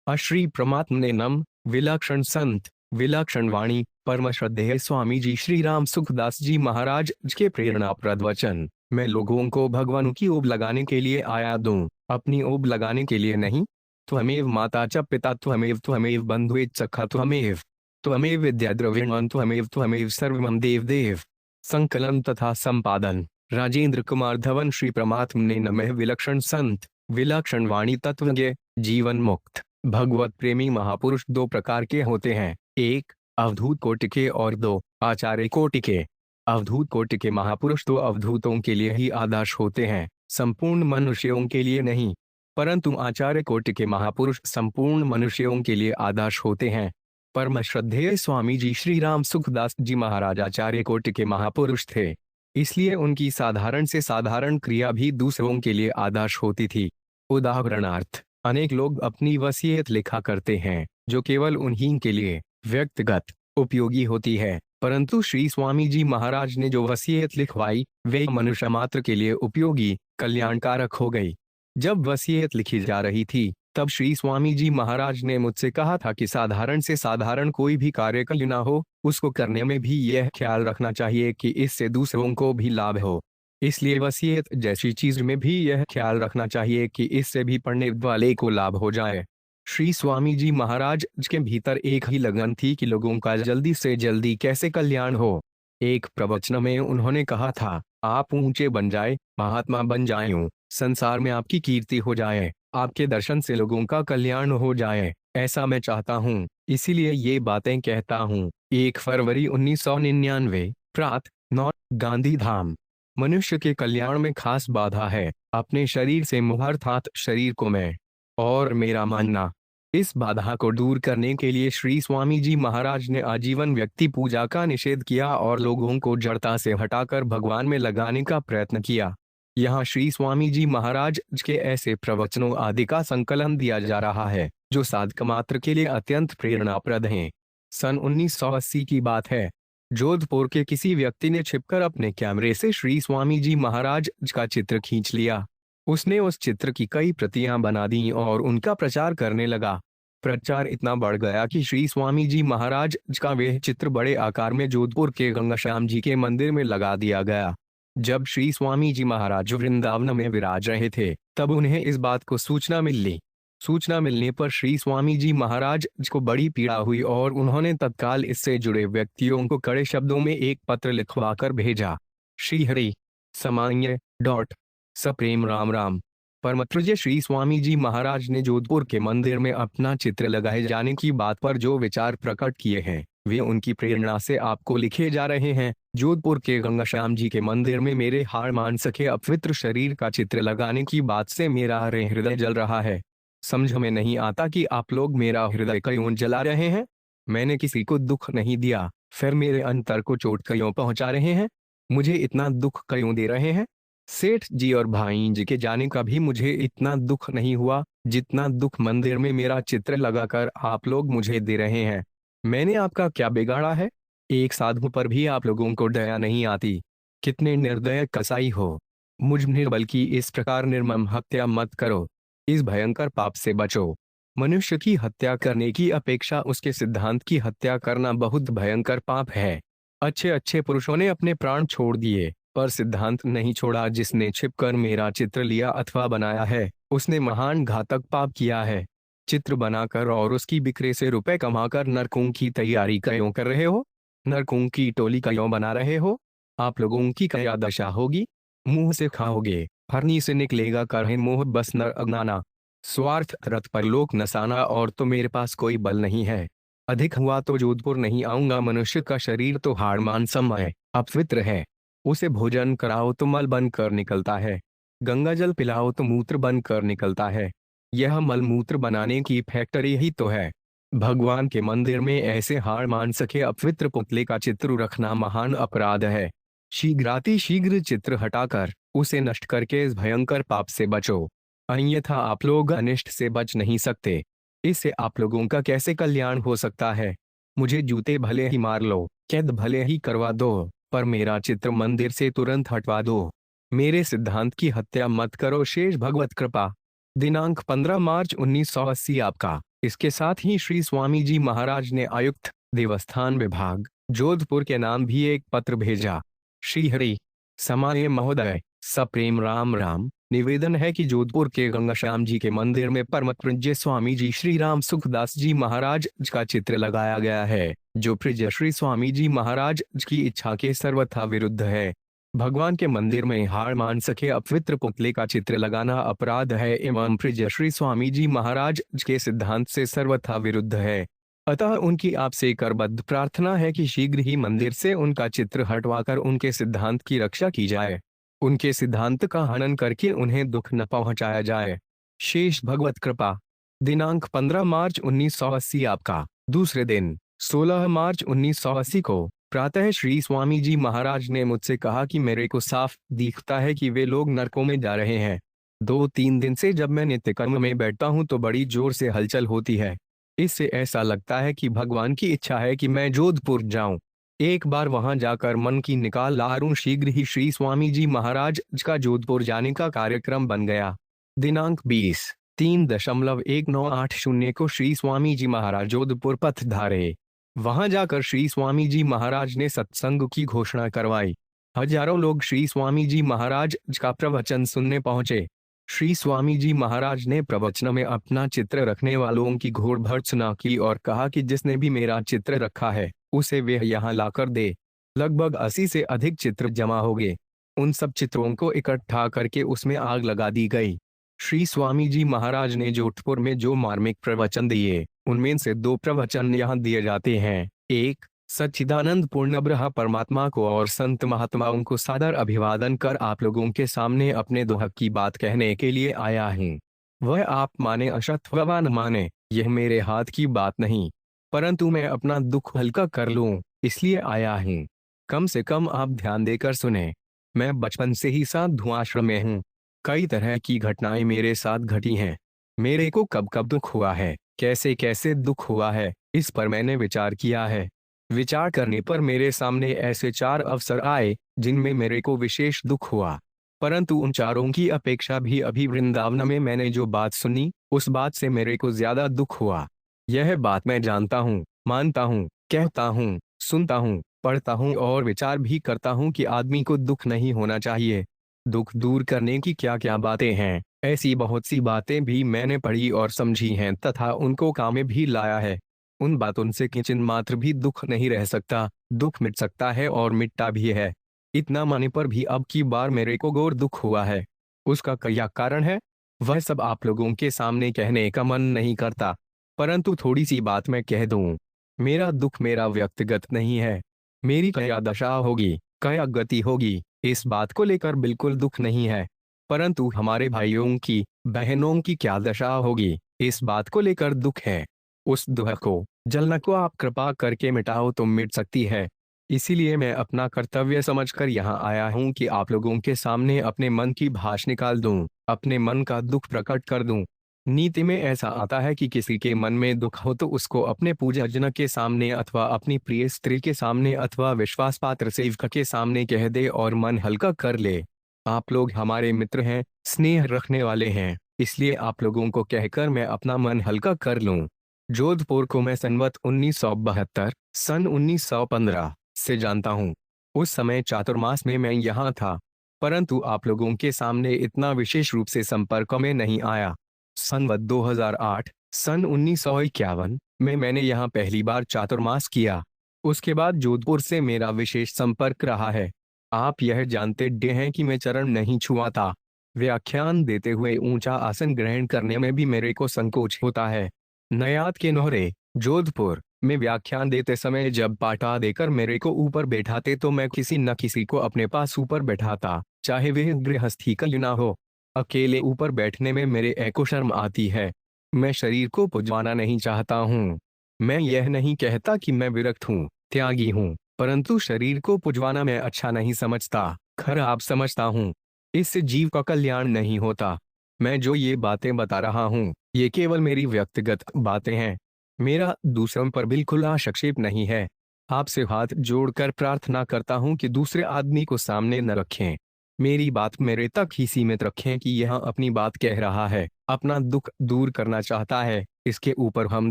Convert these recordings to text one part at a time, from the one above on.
अश्री प्रमात्मने नम। विलक्षण संत, विलक्षण वाणी, परम श्रद्धेय स्वामी जी श्री राम सुखदास जी महाराज के प्रेरणाप्रद वचन। मैं लोगों को भगवान की ओब लगाने के लिए आया दूं, अपनी ओब लगाने के लिए नहीं। त्वमेव माता च पिता त्वमेव त्वमेव बंधुश्च सखा त्वमेव त्वमेव विद्या द्रविणं त्वमेव त्वमेव सर्वमं देव देव। संकलन तथा संपादन राजेंद्र कुमार धवन। श्री परमात्मने नमः। विलक्षण संत, विलक्षण वाणी, तत्वज्ञ, जीवन मुक्त भगवत प्रेमी महापुरुष दो प्रकार के होते हैं, एक अवधूत कोटि के और दो आचार्य कोटि के। अवधूत कोटि के महापुरुष तो अवधूतों के लिए ही आदर्श होते हैं, संपूर्ण मनुष्यों के लिए नहीं। परंतु आचार्य कोटि के महापुरुष संपूर्ण मनुष्यों के लिए आदर्श होते हैं। परम श्रद्धेय स्वामी जी श्री राम सुखदास जी महाराज आचार्य कोटि के महापुरुष थे, इसलिए उनकी साधारण से साधारण क्रिया भी दूसरों के लिए आदर्श होती थी। उदाहरणार्थ, अनेक लोग अपनी वसीयत लिखा करते हैं जो केवल उन्हीं के लिए व्यक्तिगत उपयोगी होती है, परंतु श्री स्वामी जी महाराज ने जो वसीयत लिखवाई वे मनुष्य मात्र के लिए उपयोगी कल्याणकारक हो गई। जब वसीयत लिखी जा रही थी तब श्री स्वामी जी महाराज ने मुझसे कहा था कि साधारण से साधारण कोई भी कार्य क्यों ना हो, उसको करने में भी यह ख्याल रखना चाहिए कि इससे दूसरों को भी लाभ हो। इसलिए वसीयत जैसी चीज में भी यह ख्याल रखना चाहिए कि इससे भी पढ़ने वाले को लाभ हो जाए। श्री स्वामी जी महाराज के भीतर एक ही लगन थी कि लोगों का जल्दी से जल्दी कैसे कल्याण हो। एक प्रवचन में उन्होंने कहा था, आप ऊंचे बन जाए, महात्मा बन जाएं, संसार में आपकी कीर्ति हो जाए, आपके दर्शन से लोगों का कल्याण हो जाए, ऐसा मैं चाहता हूँ, इसीलिए ये बातें कहता हूँ। 1 फरवरी 1999 प्रातः 9 गांधी धाम। मनुष्य के कल्याण में खास बाधा है अपने शरीर से मोह, अर्थात शरीर को मैं और मेरा मानना। इस बाधा को दूर करने के लिए श्री स्वामी जी महाराज ने आजीवन व्यक्ति पूजा का निषेध किया और लोगों को जड़ता से हटाकर भगवान में लगाने का प्रयत्न किया। यहाँ श्री स्वामी जी महाराज के ऐसे प्रवचनों आदि का संकलन दिया जा रहा है जो साधक मात्र के लिए अत्यंत प्रेरणाप्रद हैं। सन 1980 की बात है। जोधपुर के किसी व्यक्ति ने छिपकर अपने कैमरे से श्री स्वामी जी महाराज का चित्र खींच लिया। उसने उस चित्र की कई प्रतियां बना दी और उनका प्रचार करने लगा। प्रचार इतना बढ़ गया कि श्री स्वामी जी महाराज का वह चित्र बड़े आकार में जोधपुर के गंगाश्याम जी के मंदिर में लगा दिया गया। जब श्री स्वामी जी महाराज वृंदावन में विराज रहे थे तब उन्हें इस बात को सूचना मिली। सूचना मिलने पर श्री स्वामी जी महाराज को बड़ी पीड़ा हुई और उन्होंने तत्काल इससे जुड़े व्यक्तियों को कड़े शब्दों में एक पत्र लिखवाकर भेजा। श्री हरि समान्य डॉट सप्रेम राम राम। परमपूज्य श्री स्वामी जी महाराज ने जोधपुर के मंदिर में अपना चित्र लगाए जाने की बात पर जो विचार प्रकट किए हैं वे उनकी प्रेरणा से आपको लिखे जा रहे हैं। जोधपुर के गंगाश्याम जी के मंदिर में मेरे हार मान सके अपवित्र शरीर का चित्र लगाने की बात से मेरा हृदय जल रहा है। समझ में नहीं आता कि आप लोग मेरा हृदय क्यों जला रहे हैं। मैंने किसी को दुख नहीं दिया, फिर मेरे अंतर को चोट क्यों पहुंचा रहे हैं। मुझे इतना दुख क्यों दे रहे हैं। सेठ जी और भाई जी के जाने का भी मुझे इतना दुख नहीं हुआ जितना दुख मंदिर में मेरा चित्र लगाकर आप लोग मुझे दे रहे हैं। मैंने आपका क्या बिगाड़ा है। एक साधु पर भी आप लोगों को दया नहीं आती। कितने निर्दय कसाई हो। मुझ निर्बल की इस प्रकार निर्मम हत्या मत करो, इस भयंकर पाप से बचो। मनुष्य की हत्या करने की अपेक्षा उसके सिद्धांत की हत्या करना बहुत भयंकर पाप है। अच्छे अच्छे पुरुषों ने अपने प्राण छोड़ दिए पर सिद्धांत नहीं छोड़ा। जिसने छिपकर मेरा चित्र लिया अथवा बनाया है उसने महान घातक पाप किया है। चित्र बनाकर और उसकी बिक्री से रुपए कमाकर नरकों की तैयारी क्यों कर रहे हो। नरकों की टोली क्यों बना रहे हो। आप लोगों की क्या दशा होगी। मुंह से खाओगे, हरनी से निकलेगा करहे मोह बस नर अज्ञाना। स्वार्थ रथ परलोक नसाना और तो मेरे पास कोई बल नहीं है। अधिक हुआ तो जोधपुर नहीं आऊंगा। मनुष्य का शरीर तो हाड़ मांसम है, अपवित्र है। उसे भोजन कराओ तो मल बनकर निकलता है, गंगा जल पिलाओ तो मूत्र बनकर निकलता है। यह मल मूत्र बनाने की फैक्ट्री ही तो है। भगवान के मंदिर में ऐसे हाड़ मांस के अपवित्र पुतले का चित्र रखना महान अपराध है। शीघ्रातिशीघ्र चित्र हटाकर उसे नष्ट करके इस भयंकर पाप से बचो, अन्यथा आप लोग अनिष्ट से बच नहीं सकते। इससे आप लोगों का कैसे कल्याण हो सकता है। मुझे जूते भले ही मार लो, कैद भले ही करवा दो, पर मेरा चित्र मंदिर से तुरंत हटवा दो। मेरे सिद्धांत की हत्या मत करो। शेष भगवत कृपा। दिनांक 15 मार्च 1980 आपका। इसके साथ ही श्री स्वामी जी महाराज ने आयुक्त देवस्थान विभाग जोधपुर के नाम भी एक पत्र भेजा। श्री हरि समाये महोदय, सप्रेम राम राम। निवेदन है कि जोधपुर के गंगाश्याम जी के मंदिर में परम पूज्य स्वामी जी श्री राम सुखदास जी महाराज का चित्र लगाया गया है, जो पूज्य श्री स्वामी जी महाराज की इच्छा के सर्वथा विरुद्ध है। भगवान के मंदिर में हार मान सके अपवित्र पुतले का चित्र लगाना अपराध है एवं पूज्य श्री स्वामी जी महाराज के सिद्धांत से सर्वथा विरुद्ध है। अतः उनकी आपसे करबद्ध प्रार्थना है कि शीघ्र ही मंदिर से उनका चित्र हटवाकर उनके सिद्धांत की रक्षा की जाए, उनके सिद्धांत का हनन करके उन्हें दुख न पहुंचाया जाए। शेष भगवत कृपा। दिनांक 15 मार्च 1980। आपका दूसरे दिन 16 मार्च 1980 को प्रातः श्री स्वामी जी महाराज ने मुझसे कहा कि मेरे को साफ दिखता है कि वे लोग नरकों में जा रहे हैं। 2-3 दिन से जब मैं नित्य कर्म में बैठता हूं तो बड़ी जोर से हलचल होती है। इससे ऐसा लगता है कि भगवान की इच्छा है कि मैं जोधपुर जाऊं, एक बार वहां जाकर मन की निकाल लाऊं। शीघ्र ही श्री स्वामी जी महाराज का जोधपुर जाने का कार्यक्रम बन गया। दिनांक 20-3.1980 को श्री स्वामी जी महाराज जोधपुर पथ धारे। वहां जाकर श्री स्वामी जी महाराज ने सत्संग की घोषणा करवाई। हजारों लोग श्री स्वामी जी महाराज का प्रवचन सुनने पहुंचे। श्री स्वामी जी महाराज ने प्रवचन में अपना चित्र रखने वालों की घोर भर्त्सना की और कहा कि जिसने भी मेरा चित्र रखा है उसे वे यहाँ लाकर दे। लगभग 80 से अधिक चित्र जमा हो गए। उन सब चित्रों को इकट्ठा करके उसमें आग लगा दी गई। श्री स्वामी जी महाराज ने जोधपुर में जो मार्मिक प्रवचन दिए उनमें से 2 प्रवचन यहाँ दिए जाते हैं। एक, सच्चिदानंद पूर्ण ब्रह्म परमात्मा को और संत महात्माओं को सादर अभिवादन कर आप लोगों के सामने अपने दुख की बात कहने के लिए आया हूँ। वह आप माने अथवा न माने, यह मेरे हाथ की बात नहीं, परंतु मैं अपना दुख हल्का कर लूं इसलिए आया हूँ। कम से कम आप ध्यान देकर सुने। मैं बचपन से ही साधु आश्रम में हूँ। कई तरह की घटनाएं मेरे साथ घटी हैं। मेरे को कब कब दुख हुआ है, कैसे कैसे दुख हुआ है, इस पर मैंने विचार किया है। विचार करने पर मेरे सामने ऐसे 4 अवसर आए जिनमें मेरे को विशेष दुख हुआ, परंतु उन चारों की अपेक्षा भी अभी वृंदावन में मैंने जो बात सुनी उस बात से मेरे को ज्यादा दुख हुआ। यह बात मैं जानता हूँ, मानता हूँ, कहता हूँ, सुनता हूँ, पढ़ता हूँ और विचार भी करता हूँ कि आदमी को दुख नहीं होना चाहिए। दुख दूर करने की क्या क्या बातें हैं, ऐसी बहुत सी बातें भी मैंने पढ़ी और समझी हैं तथा उनको काम में भी लाया है। उन बातों से किंचन मात्र भी दुख नहीं रह सकता। दुख मिट सकता है और मिटता भी है। इतना माने पर भी अब की बार मेरे को घोर दुख हुआ है। उसका क्या कारण है वह सब आप लोगों के सामने कहने का मन नहीं करता, परंतु थोड़ी सी बात मैं कह दूं। मेरा दुख मेरा व्यक्तिगत नहीं है। मेरी क्या दशा होगी, क्या गति होगी, इस बात को लेकर बिल्कुल दुख नहीं है, परंतु हमारे भाइयों की बहनों की क्या दशा होगी, इस बात को लेकर दुख है। उस दुख को, जलन को आप कृपा करके मिटाओ तो मिट सकती है। इसीलिए मैं अपना कर्तव्य समझकर यहाँ आया हूँ कि आप लोगों के सामने अपने मन की भाष निकाल दूं, अपने मन का दुख प्रकट कर दूं। नीति में ऐसा आता है कि किसी के मन में दुख हो तो उसको अपने पूज्यजन के सामने अथवा अपनी प्रिय स्त्री के सामने अथवा विश्वास पात्र सेवक के सामने कह दे और मन हल्का कर ले। आप लोग हमारे मित्र हैं, स्नेह रखने वाले हैं, इसलिए आप लोगों को कहकर मैं अपना मन हल्का कर लूं। जोधपुर को मैं संवत 1972 सन 1915 से जानता हूँ। उस समय चातुर्मास में मैं यहाँ था, परंतु आप लोगों के सामने इतना विशेष रूप से संपर्क में नहीं आया। संवत 2008 सन 1951 में मैंने यहाँ पहली बार चातुर्मास किया। उसके बाद जोधपुर से मेरा विशेष संपर्क रहा है। आप यह जानते हैं कि मैं चरण नहीं छुआता। व्याख्यान देते हुए ऊंचा आसन ग्रहण करने में भी मेरे को संकोच होता है। नयात के नोहरे जोधपुर में व्याख्यान देते समय जब पाटा देकर मेरे को ऊपर बैठाते तो मैं किसी न किसी को अपने पास ऊपर बैठाता, चाहे वह गृहस्थी का ना हो। अकेले ऊपर बैठने में मेरे एको शर्म आती है। मैं शरीर को पुजवाना नहीं चाहता हूँ। मैं यह नहीं कहता कि मैं विरक्त हूँ, त्यागी हूँ, परंतु शरीर को पुजवाना मैं अच्छा नहीं समझता, खराब समझता हूँ। इससे जीव का कल्याण नहीं होता। मैं जो ये बातें बता रहा हूँ ये केवल मेरी व्यक्तिगत बातें हैं। मेरा दूसरों पर बिल्कुल आक्षेप नहीं है। आपसे हाथ जोड़कर प्रार्थना करता हूँ कि दूसरे आदमी को सामने न रखें। मेरी बात मेरे तक ही सीमित रखें कि यह अपनी बात कह रहा है, अपना दुख दूर करना चाहता है, इसके ऊपर हम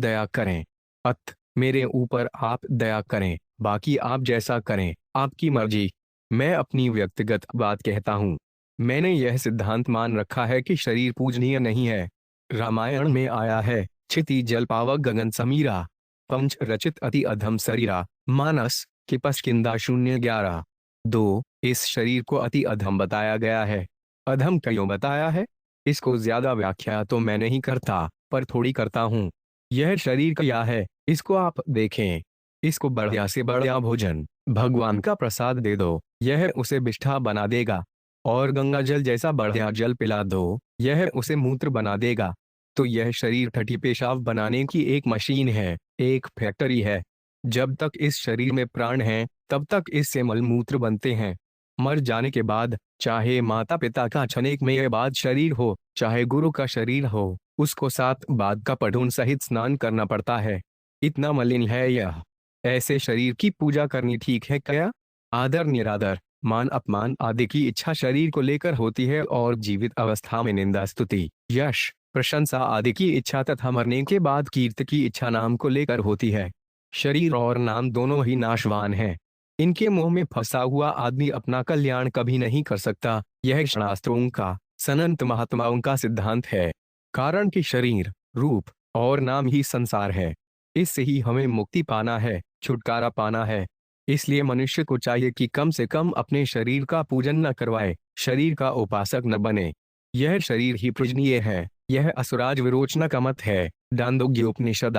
दया करें। मेरे ऊपर आप दया करें, बाकी आप जैसा करें, आपकी मर्जी। मैं अपनी व्यक्तिगत बात कहता हूँ। मैंने यह सिद्धांत मान रखा है कि शरीर पूजनीय नहीं है। रामायण में आया है, क्षिति जल पावक गगन समीरा, पंच रचित अति अधम शरीरा, मानस के पशकिंदा 011। 2 इस शरीर को अति अधम बताया गया है। अधम क्यों बताया है? इसको ज्यादा व्याख्या तो मैं नहीं करता, पर थोड़ी करता हूँ। यह शरीर क्या है, इसको आप देखें। इसको बढ़िया से बढ़िया भोजन, भगवान का प्रसाद दे दो, यह उसे बिष्ठा बना देगा। और गंगा जल जैसा बढ़िया जल पिला दो, यह उसे मूत्र बना देगा। तो यह शरीर ठठी पेशाब बनाने की एक मशीन है, एक फैक्ट्री है। जब तक इस शरीर में प्राण है, तब तक इससे मलमूत्र बनते हैं। मर जाने के बाद, चाहे माता पिता का छनेक में बाद शरीर हो, चाहे गुरु का शरीर हो, उसको 7 बाद का पढ़ून सहित स्नान करना पड़ता है। इतना मलिन है यह। ऐसे शरीर की पूजा करनी ठीक है क्या? आदर निरादर, मान अपमान आदि की इच्छा शरीर को लेकर होती है, और जीवित अवस्था में निंदा स्तुति यश प्रशंसा आदि की इच्छा तथा मरने के बाद कीर्ति की इच्छा नाम को लेकर होती है। शरीर और नाम दोनों ही नाशवान हैं। इनके मुंह में फंसा हुआ आदमी अपना कल्याण कभी नहीं कर सकता। यह शास्त्रों का, सनंत महात्माओं का सिद्धांत है। कारण कि शरीर, रूप और नाम ही संसार है। इससे ही हमें मुक्ति पाना है, छुटकारा पाना है। इसलिए मनुष्य को चाहिए कि कम से कम अपने शरीर का पूजन न करवाए, शरीर का उपासक न बने। यह शरीर ही पूजनीय है। यह असुराज विरोचना का मत है। छांदोग्योपनिषद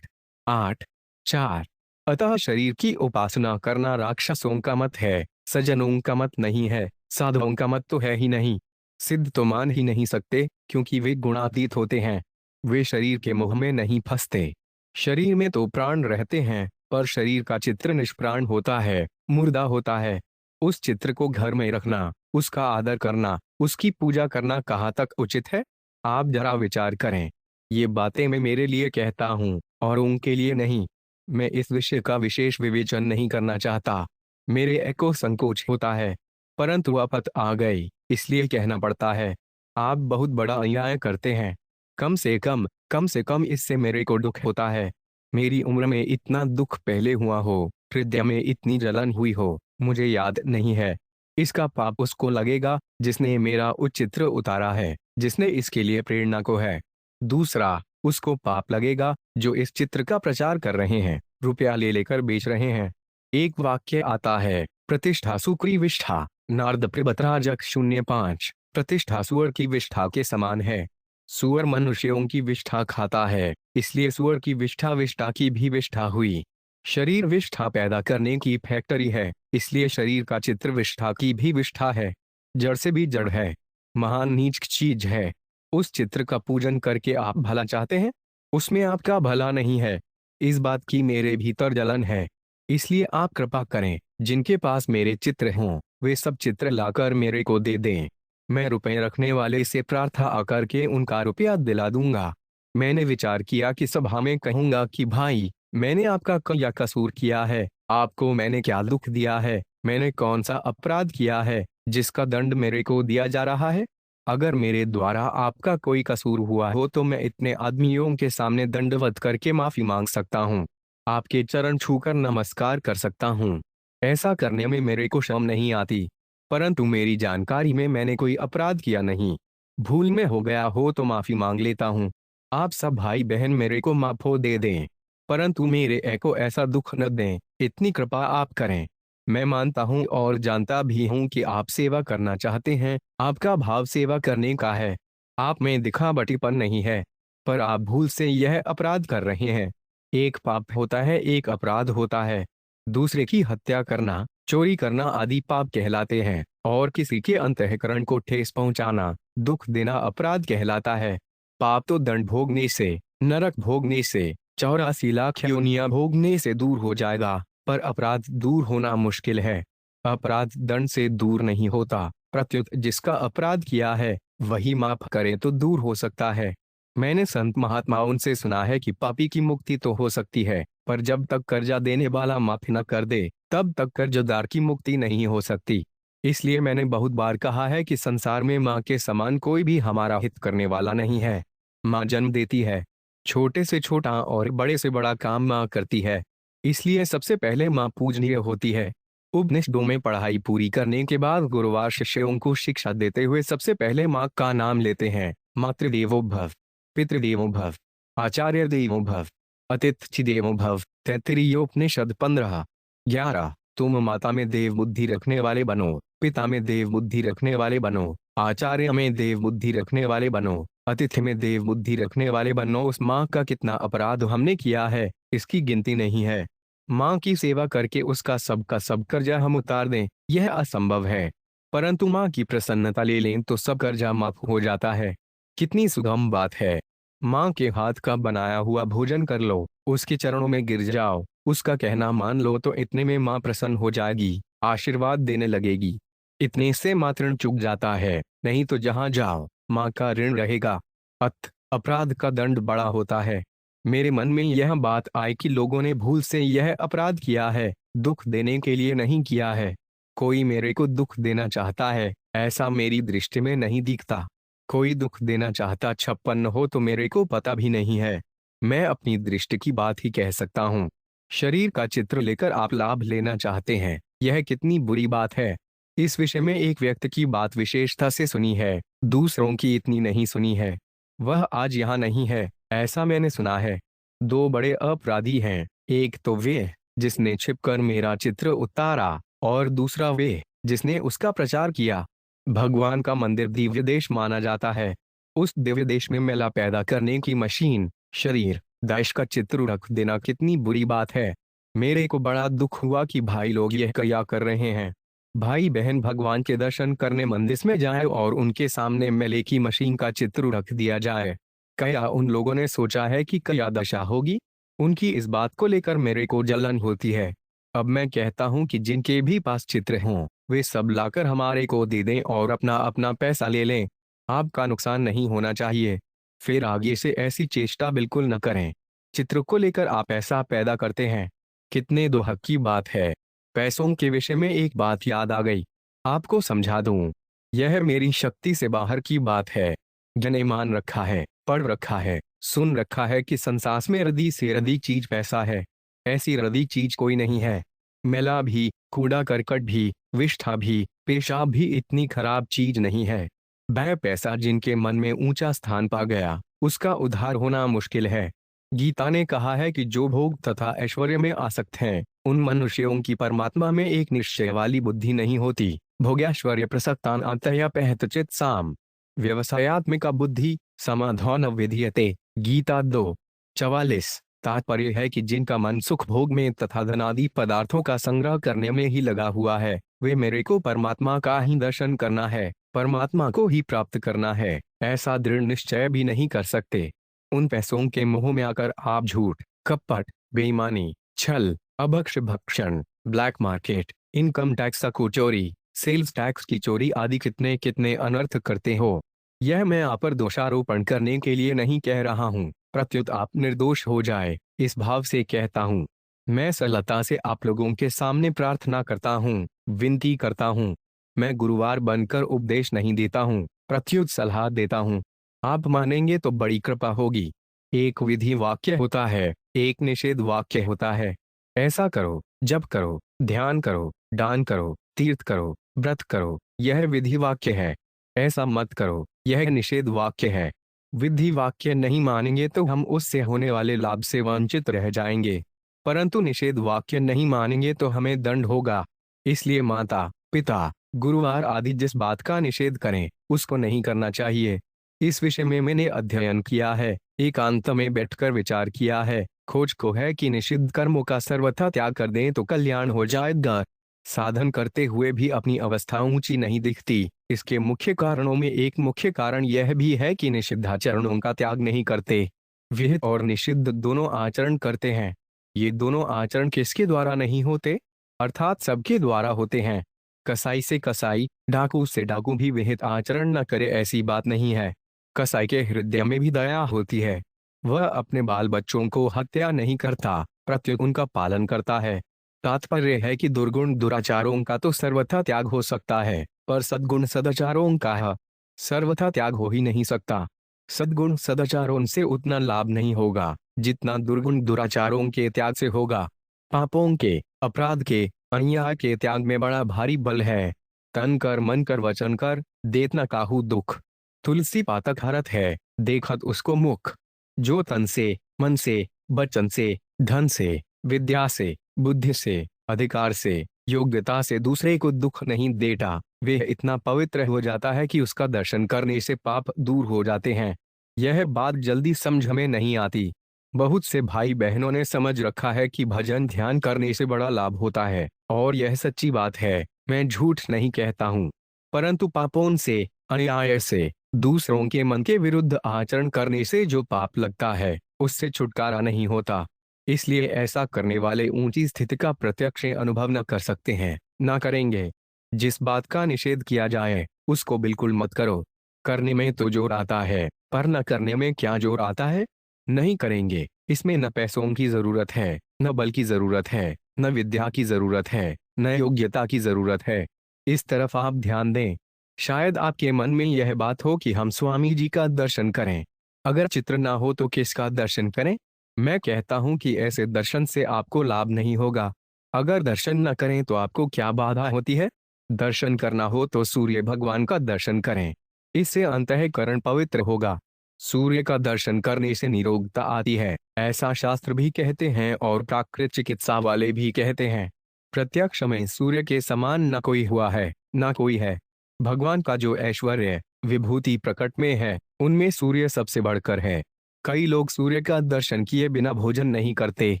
8:4। अतः शरीर की उपासना करना राक्षसों का मत है, सज्जनों का मत नहीं है, साधुओं का मत तो है ही नहीं। सिद्ध तो मान ही नहीं सकते, क्योंकि वे गुणातीत होते हैं। वे शरीर के मोह में नहीं फंसते। शरीर में तो प्राण रहते हैं, पर शरीर का चित्र निष्प्राण होता है, मुर्दा होता है। उस चित्र को घर में रखना, उसका आदर करना, उसकी पूजा करना कहाँ तक उचित है? आप जरा विचार करें। ये बातें मैं मेरे लिए कहता हूँ, और उनके लिए नहीं। मैं इस विषय का विशेष विवेचन नहीं करना चाहता। मेरे एको संकोच होता है, परंतु आफत आ गई, इसलिए कहना पड़ता है। आप बहुत बड़ा अन्याय करते हैं। कम से कम इससे मेरे को दुख होता है। मेरी उम्र में इतना दुख पहले हुआ हो, हृदय में इतनी जलन हुई हो, मुझे याद नहीं है। इसका पाप उसको लगेगा जिसने मेरा उच्चित्र उतारा है, जिसने इसके लिए प्रेरणा को है। दूसरा, उसको पाप लगेगा जो इस चित्र का प्रचार कर रहे हैं, रुपया ले लेकर बेच रहे हैं। एक वाक्य आता है, प्रतिष्ठा सुक्री विष्ठा, नारद प्रबतराजक 05। प्रतिष्ठा सुअर की विष्ठा के समान है। सुअर मनुष्यों की विष्ठा खाता है, इसलिए सुअर की विष्ठा विष्ठा की भी विष्ठा हुई। शरीर विष्ठा पैदा करने की फैक्ट्री है, इसलिए शरीर का चित्र विष्ठा की भी विष्ठा है। जड़ से भी जड़ है, महान नीच चीज है। उस चित्र का पूजन करके आप भला चाहते हैं, उसमें आपका भला नहीं है। इस बात की मेरे भीतर जलन है। इसलिए आप कृपा करें, जिनके पास मेरे चित्र हों, वे सब चित्र लाकर मेरे को दे दें। मैं रुपए रखने वाले से प्रार्थना करके उनका रुपया दिला दूंगा। मैंने विचार किया कि सभा में कहूंगा कि भाई, मैंने आपका क्या कसूर किया है? आपको मैंने क्या दुख दिया है? मैंने कौन सा अपराध किया है जिसका दंड मेरे को दिया जा रहा है? अगर मेरे द्वारा आपका कोई कसूर हुआ हो तो मैं इतने आदमियों के सामने दंडवत करके माफी मांग सकता हूँ। आपके चरण छूकर नमस्कार कर सकता हूँ। ऐसा करने में मेरे को शर्म नहीं आती। परंतु मेरी जानकारी में मैंने कोई अपराध किया नहीं। भूल में हो गया हो तो माफी मांग लेता हूँ। आप सब भाई बहन मेरे को माफो दे दें, परंतु मेरे को ऐसा दुख न दें, इतनी कृपा आप करें। मैं मानता हूँ और जानता भी हूँ कि आप सेवा करना चाहते हैं, आपका भाव सेवा करने का है। आप में दिखावटीपन नहीं है, पर आप भूल से यह अपराध कर रहे हैं। एक पाप होता है, एक अपराध होता है। दूसरे की हत्या करना, चोरी करना आदि पाप कहलाते हैं, और किसी के अंतःकरण को ठेस पहुंचाना, दुख देना अपराध कहलाता है। पाप तो दंड भोगने से, नरक भोगने से, 84 लाख योनियां भोगने से दूर हो जाएगा, पर अपराध दूर होना मुश्किल है। अपराध दंड से दूर नहीं होता, प्रत्युत जिसका अपराध किया है वही माफ करे तो दूर हो सकता है। मैंने संत महात्माओं से सुना है कि पापी की मुक्ति तो हो सकती है, पर जब तक कर्जा देने वाला माफी न कर दे, तब तक कर्जदार की मुक्ति नहीं हो सकती। इसलिए मैंने बहुत बार कहा है कि संसार में माँ के समान कोई भी हमारा हित करने वाला नहीं है। माँ जन्म देती है, छोटे से छोटा और बड़े से बड़ा काम माँ करती है। इसलिए सबसे पहले माँ पूजनीय होती है। उपनिषदों में पढ़ाई पूरी करने के बाद गुरुवार शिष्यों को शिक्षा देते हुए सबसे पहले माँ का नाम लेते हैं। मातृदेवो भव, पितृदेवो भव, आचार्य देवो भव, अतिथि देवो भव। तैत्तिरीयोपनिषद 15:11। तुम माता में देव बुद्धि रखने वाले बनो, पिता में देव बुद्धि रखने वाले बनो, आचार्य में देव बुद्धि रखने वाले बनो, अतिथि में देव बुद्धि रखने वाले बनो। उस माँ का कितना अपराध हमने किया है, इसकी गिनती नहीं है। माँ की सेवा करके उसका सब का सब कर्जा हम उतार दें, यह असंभव है। परंतु माँ की प्रसन्नता ले लें तो सब कर्जा माफ हो जाता है। कितनी सुगम बात है। माँ के हाथ का बनाया हुआ भोजन कर लो, उसके चरणों में गिर जाओ, उसका कहना मान लो तो इतने में माँ प्रसन्न हो जाएगी, आशीर्वाद देने लगेगी। इतने से माँ ऋण चुक जाता है, नहीं तो जहां जाओ माँ का ऋण रहेगा। अपराध का दंड बड़ा होता है। मेरे मन में यह बात आई कि लोगों ने भूल से यह अपराध किया है, दुख देने के लिए नहीं किया है। कोई मेरे को दुख देना चाहता है, ऐसा मेरी दृष्टि में नहीं दिखता। कोई दुख देना चाहता छप्पन हो तो मेरे को पता भी नहीं है। मैं अपनी दृष्टि की बात ही कह सकता हूँ। शरीर का चित्र लेकर आप लाभ लेना चाहते हैं, यह कितनी बुरी बात है। इस विषय में एक व्यक्ति की बात विशेषता से सुनी है, दूसरों की इतनी नहीं सुनी है। वह आज यहाँ नहीं है, ऐसा मैंने सुना है। दो बड़े अपराधी हैं, एक तो वे जिसने छिपकर मेरा चित्र उतारा, और दूसरा वे जिसने उसका प्रचार किया। भगवान का मंदिर दिव्य देश माना जाता है। उस दिव्य देश में मेला पैदा करने की मशीन, शरीर, देश का चित्र रख देना कितनी बुरी बात है। मेरे को बड़ा दुख हुआ कि भाई लोग यह क्या कर रहे हैं। भाई बहन भगवान के दर्शन करने मंदिर में जाए और उनके सामने मेले की मशीन का चित्र रख दिया जाए। क्या उन लोगों ने सोचा है कि क्या दशा होगी? उनकी इस बात को लेकर मेरे को जलन होती है। अब मैं कहता हूँ कि जिनके भी पास चित्र हों, वे सब लाकर हमारे को दे दें और अपना अपना पैसा ले लें। आपका नुकसान नहीं होना चाहिए। फिर आगे से ऐसी चेष्टा बिल्कुल न करें। चित्र को लेकर आप ऐसा पैदा करते हैं, कितने दुख की बात है। पैसों के विषय में एक बात याद आ गई, आपको समझा दूं। यह मेरी शक्ति से बाहर की बात है। जने मान रखा है, पढ़ रखा है, सुन रखा है कि संसार में रदी से रदी चीज पैसा है। ऐसी रदी चीज कोई नहीं है। मैला भी, कूड़ा करकट भी, विष्ठा भी, पेशाब भी इतनी खराब चीज नहीं है। वह पैसा जिनके मन में ऊंचा स्थान पा गया, उसका उद्धार होना मुश्किल है। गीता ने कहा है कि जो भोग तथा ऐश्वर्य में आसक्त हैं, उन मनुष्यों की परमात्मा में एक निश्चय वाली बुद्धि नहीं होती। भोग्याश्वर्य प्रसक्तान अंतःपहत चित साम व्यवसायत्मिका बुद्धि समाधान विधीयते। गीता 2:44। तात्पर्य है कि जिनका मन सुख भोग में तथा धनादि पदार्थों का संग्रह करने में ही लगा हुआ है, वे मेरे को परमात्मा का ही दर्शन करना है, परमात्मा को ही प्राप्त करना है, ऐसा दृढ़ निश्चय भी नहीं कर सकते। उन पैसों के मोह में आकर आप झूठ, कपट, बेईमानी, छल, अभक्ष भक्षण, ब्लैक मार्केट, इनकम टैक्स को चोरी, सेल्स टैक्स की चोरी आदि कितने कितने अनर्थ करते हो। यह मैं आप पर दोषारोपण करने के लिए नहीं कह रहा हूँ, प्रत्युत आप निर्दोष हो जाए इस भाव से कहता हूँ। मैं सरलता से आप लोगों के सामने प्रार्थना करता हूँ, विनती करता हूँ। मैं गुरुवार बनकर उपदेश नहीं देता हूँ, प्रत्युत सलाह देता हूँ। आप मानेंगे तो बड़ी कृपा होगी। एक विधि वाक्य होता है, एक निषेध वाक्य होता है। ऐसा करो, जप करो, ध्यान करो, दान करो, तीर्थ करो, व्रत करो, यह विधि वाक्य है। ऐसा मत करो, यह निषेध वाक्य है। विधि वाक्य नहीं मानेंगे तो हम उससे होने वाले लाभ से वंचित रह जाएंगे, परंतु निषेध वाक्य नहीं मानेंगे तो हमें दंड होगा। इसलिए माता, पिता, गुरुवार आदि जिस बात का निषेध करें, उसको नहीं करना चाहिए। इस विषय में मैंने अध्ययन किया है, एकांत में बैठकर विचार किया है। खोज को है कि निषिद्ध कर्मों का सर्वथा त्याग कर दें तो कल्याण हो जाएगा। साधन करते हुए भी अपनी अवस्था ऊंची नहीं दिखती। इसके मुख्य कारणों में एक मुख्य कारण यह भी है कि निषिद्धाचरणों का त्याग नहीं करते। विहित और निषिद्ध दोनों आचरण करते हैं। ये दोनों आचरण किसके द्वारा नहीं होते? अर्थात सबके द्वारा होते हैं। कसाई से कसाई, डाकू से डाकू भी विहित आचरण न करे ऐसी बात नहीं है। कसाई के हृदय में भी दया होती है। वह अपने बाल बच्चों को हत्या नहीं करता, प्रत्युत उनका पालन करता है। तात्पर्य है कि दुर्गुण दुराचारों का तो सर्वथा त्याग हो सकता है, पर सद्गुण सदाचारों का सर्वथा त्याग हो ही नहीं सकता। सद्गुण सदाचारों से उतना लाभ नहीं होगा जितना दुर्गुण दुराचारों के त्याग से होगा। पापों के, अपराध के, अन्याय के त्याग में बड़ा भारी बल है। तन कर मन कर वचन कर, देत न काहू दुख। तुलसी पातक हरत है, देखत उसको मुख। जो तन से, मन से, वचन से, धन से, विद्या से, बुद्धि से, अधिकार से, योग्यता से दूसरे को दुख नहीं देता, वे इतना पवित्र हो जाता है कि उसका दर्शन करने से पाप दूर हो जाते हैं। यह बात जल्दी समझ में नहीं आती। बहुत से भाई बहनों ने समझ रखा है कि भजन ध्यान करने से बड़ा लाभ होता है, और यह सच्ची बात है, मैं झूठ नहीं कहता हूँ। परंतु पापों से, अन्याय से, दूसरों के मन के विरुद्ध आचरण करने से जो पाप लगता है, उससे छुटकारा नहीं होता। इसलिए ऐसा करने वाले ऊंची स्थिति का प्रत्यक्ष अनुभव न कर सकते हैं, न करेंगे। जिस बात का निषेध किया जाए उसको बिल्कुल मत करो। करने में तो जोर आता है, पर न करने में क्या जोर आता है? नहीं करेंगे। इसमें न पैसों की जरूरत है, न बल की जरूरत है, न विद्या की जरूरत है, न योग्यता की जरूरत है। इस तरफ आप ध्यान दें। शायद आपके मन में यह बात हो कि हम स्वामी जी का दर्शन करें। अगर चित्र ना हो तो किसका दर्शन करें? मैं कहता हूं कि ऐसे दर्शन से आपको लाभ नहीं होगा। अगर दर्शन न करें तो आपको क्या बाधा होती है? दर्शन करना हो तो सूर्य भगवान का दर्शन करें। इससे अंतःकरण पवित्र होगा। सूर्य का दर्शन करने से निरोगता आती है, ऐसा शास्त्र भी कहते हैं और प्राकृत चिकित्सा वाले भी कहते हैं। प्रत्यक्ष में सूर्य के समान न कोई हुआ है, न कोई है। भगवान का जो ऐश्वर्य, विभूति प्रकट में है, उनमें सूर्य सबसे बढ़कर है। कई लोग सूर्य का दर्शन किए बिना भोजन नहीं करते।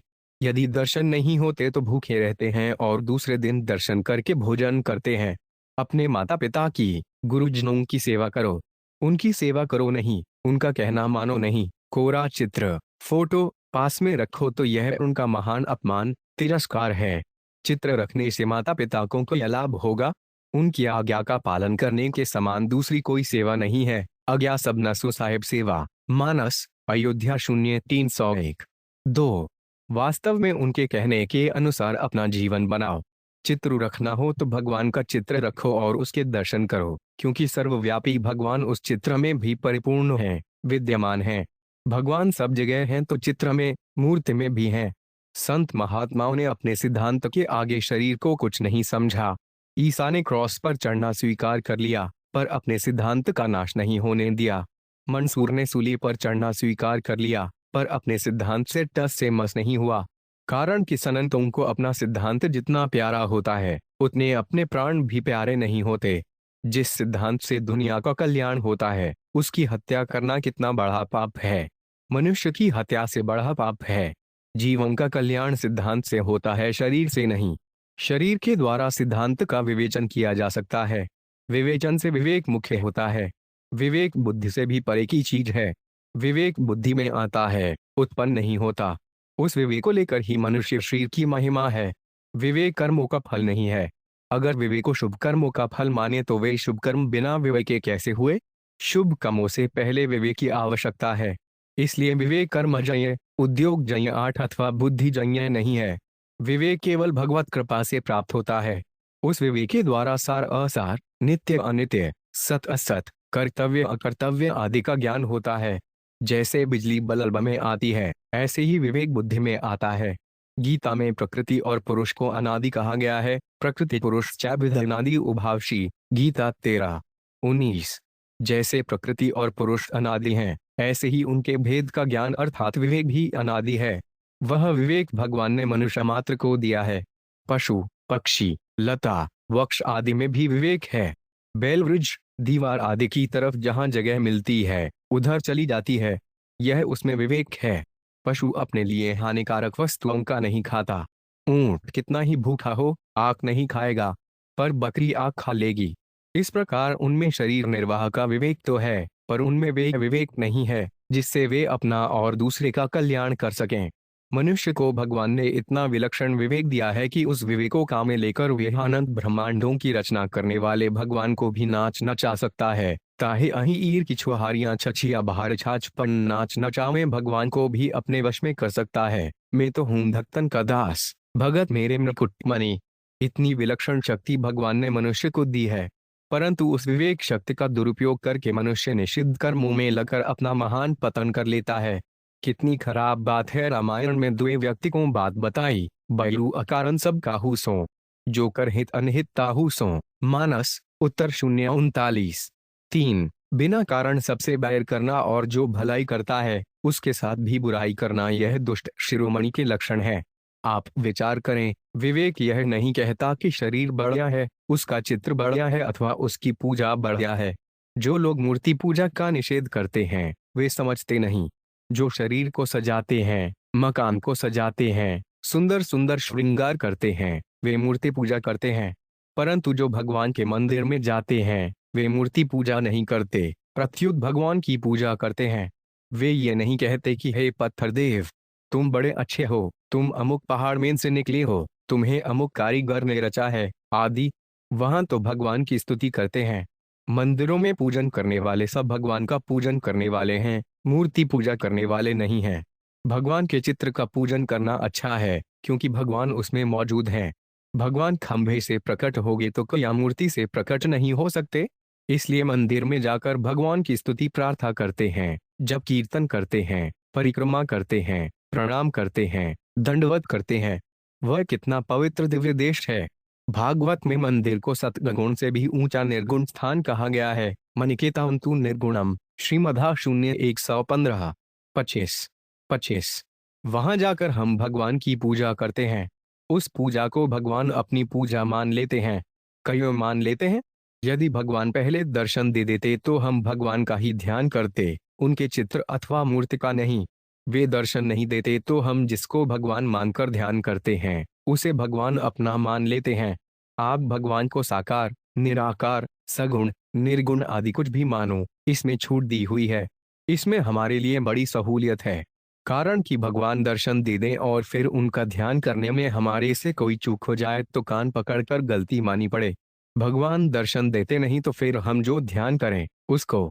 यदि दर्शन नहीं होते तो भूखे रहते हैं और दूसरे दिन दर्शन करके भोजन करते हैं। अपने माता पिता की, गुरुजनों की सेवा करो। उनकी सेवा करो नहीं, उनका कहना मानो नहीं। कोरा चित्र, फोटो पास में रखो तो यह उनका महान अपमान, तिरस्कार है। चित्र रखने से माता पिता को क्या लाभ होगा? उनकी आज्ञा का पालन करने के समान दूसरी कोई सेवा नहीं है। आज्ञा सब नसो साहेब सेवा। मानस, अयोध्या 0301। 2. वास्तव में उनके कहने के अनुसार अपना जीवन बनाओ। चित्र रखना हो तो भगवान का चित्र रखो और उसके दर्शन करो, क्योंकि सर्वव्यापी भगवान उस चित्र में भी परिपूर्ण है, विद्यमान है। भगवान सब जगह हैं तो चित्र में, मूर्ति में भी हैं। संत महात्माओं ने अपने सिद्धांत के आगे शरीर को कुछ नहीं समझा। ईसा ने क्रॉस पर चढ़ना स्वीकार कर लिया, पर अपने सिद्धांत का नाश नहीं होने दिया। मंसूर ने सूली पर चढ़ना स्वीकार कर लिया, पर अपने सिद्धांत से टस से मस नहीं हुआ। कारण कि सनातनों को अपना सिद्धांत जितना प्यारा होता है, उतने अपने प्राण भी प्यारे नहीं होते। जिस सिद्धांत से दुनिया का कल्याण होता है, उसकी हत्या करना कितना बड़ा पाप है। मनुष्य की हत्या से बड़ा पाप है। जीवन का कल्याण सिद्धांत से होता है, शरीर से नहीं। शरीर के द्वारा सिद्धांत का विवेचन किया जा सकता है। विवेचन से विवेक मुख्य होता है। विवेक बुद्धि से भी परे की चीज है। विवेक बुद्धि में आता है, उत्पन्न नहीं होता। उस विवेक को लेकर ही मनुष्य शरीर की महिमा है। विवेक कर्मों का फल नहीं है। अगर विवेक को शुभ कर्मों का फल माने तो वे शुभ कर्म बिना विवेक के कैसे हुए? शुभ कर्मों से पहले विवेक की आवश्यकता है। इसलिए विवेक कर्मजन्य, उद्योगजन्य आठ अथवा बुद्धिजन्य नहीं है। विवेक केवल भगवत कृपा से प्राप्त होता है। उस विवेक के द्वारा सार असार, नित्य अनित्य, सत असत, कर्तव्य अकर्तव्य आदि का ज्ञान होता है। जैसे बिजली बल्ब में आती है, ऐसे ही विवेक बुद्धि में आता है। गीता में प्रकृति और पुरुष को अनादि कहा गया है। प्रकृति पुरुष चाभिधनादि उभावशी। गीता 13:19। जैसे प्रकृति और पुरुष अनादि हैं, ऐसे ही उनके भेद का ज्ञान अर्थात विवेक भी अनादि है। वह विवेक भगवान ने मनुष्य मात्र को दिया है। पशु, पक्षी, लता, वृक्ष आदि में भी विवेक है। बैल वृक्ष, दीवार आदि की तरफ जहाँ जगह मिलती है, उधर चली जाती है। यह उसमें विवेक है। पशु अपने लिए हानिकारक वस्तुओं का नहीं खाता। ऊंट कितना ही भूखा हो, आक नहीं खाएगा, पर बकरी आक खा लेगी। इस प्रकार उनमें शरीर निर्वाह का विवेक तो है, पर उनमें वे विवेक नहीं है जिससे वे अपना और दूसरे का कल्याण कर सकें। मनुष्य को भगवान ने इतना विलक्षण विवेक दिया है कि उस विवेको काम में लेकर वे अनंत ब्रह्मांडों की रचना करने वाले भगवान को भी नाच नचा सकता है। ताहे अही ईर की छुहारियां छछिया बाहर छाछ पर नाच नचावे भगवान को भी अपने वश में कर सकता है। मैं तो हूं भक्तन का दास। भगत मेरे मुकुटमणि। इतनी विलक्षण शक्ति भगवान ने मनुष्य को दी है, परंतु उस विवेक शक्ति का दुरुपयोग करके मनुष्य निषिद्ध कर्मों में लगकर अपना महान पतन कर लेता है। कितनी खराब बात है। रामायण में दो व्यक्ति को बात बताई, बैलू अकारण सब काहू सो, जो कर हित अनहित ताहू सो। मानस उत्तर 039। 3 बिना कारण सबसे बैर करना और जो भलाई करता है उसके साथ भी बुराई करना, यह दुष्ट शिरोमणि के लक्षण है। आप विचार करें, विवेक यह नहीं कहता कि शरीर बढ़िया है, उसका चित्र बढ़िया है अथवा उसकी पूजा बढ़िया है। जो लोग मूर्ति पूजा का निषेध करते हैं वे समझते नहीं। जो शरीर को सजाते हैं, मकान को सजाते हैं, सुंदर सुंदर श्रृंगार करते हैं, वे मूर्ति पूजा करते हैं। परंतु जो भगवान के मंदिर में जाते हैं वे मूर्ति पूजा नहीं करते, प्रत्युत भगवान की पूजा करते हैं। वे ये नहीं कहते कि हे पत्थर देव, तुम बड़े अच्छे हो, तुम अमुक पहाड़ में से निकले हो, तुम्हें अमुक कारीगर ने रचा है आदि। वहां तो भगवान की स्तुति करते हैं। मंदिरों में पूजन करने वाले सब भगवान का पूजन करने वाले हैं, मूर्ति पूजा करने वाले नहीं हैं। भगवान के चित्र का पूजन करना अच्छा है क्योंकि भगवान उसमें मौजूद हैं। भगवान खंभे से प्रकट होगे तो क्या मूर्ति से प्रकट नहीं हो सकते? इसलिए मंदिर में जाकर भगवान की स्तुति प्रार्थना करते हैं, जब कीर्तन करते हैं, परिक्रमा करते हैं, प्रणाम करते हैं, दंडवत करते हैं। वह कितना पवित्र दिव्य देश है। भागवत में मंदिर को सतगुण से भी ऊंचा निर्गुण स्थान कहा गया है। मनिकेतावंतु निर्गुणम श्रीमद्भा 0 115 25 25। वहां जाकर हम भगवान की पूजा करते हैं। उस पूजा को भगवान अपनी पूजा मान लेते हैं। कईयों मान लेते हैं। यदि भगवान पहले दर्शन दे देते तो हम भगवान का ही ध्यान करते, उनके चित्र अथवा मूर्ति का नहीं। वे दर्शन नहीं देते तो हम जिसको भगवान मानकर ध्यान करते हैं उसे भगवान अपना मान लेते हैं। आप भगवान को साकार, निराकार, सगुण, निर्गुण आदि कुछ भी मानो, इसमें छूट दी हुई है। इसमें हमारे लिए बड़ी सहूलियत है। कारण कि भगवान दर्शन दे दें और फिर उनका ध्यान करने में हमारे से कोई चूक हो जाए तो कान पकड़कर गलती मानी पड़े। भगवान दर्शन देते नहीं तो फिर हम जो ध्यान करें उसको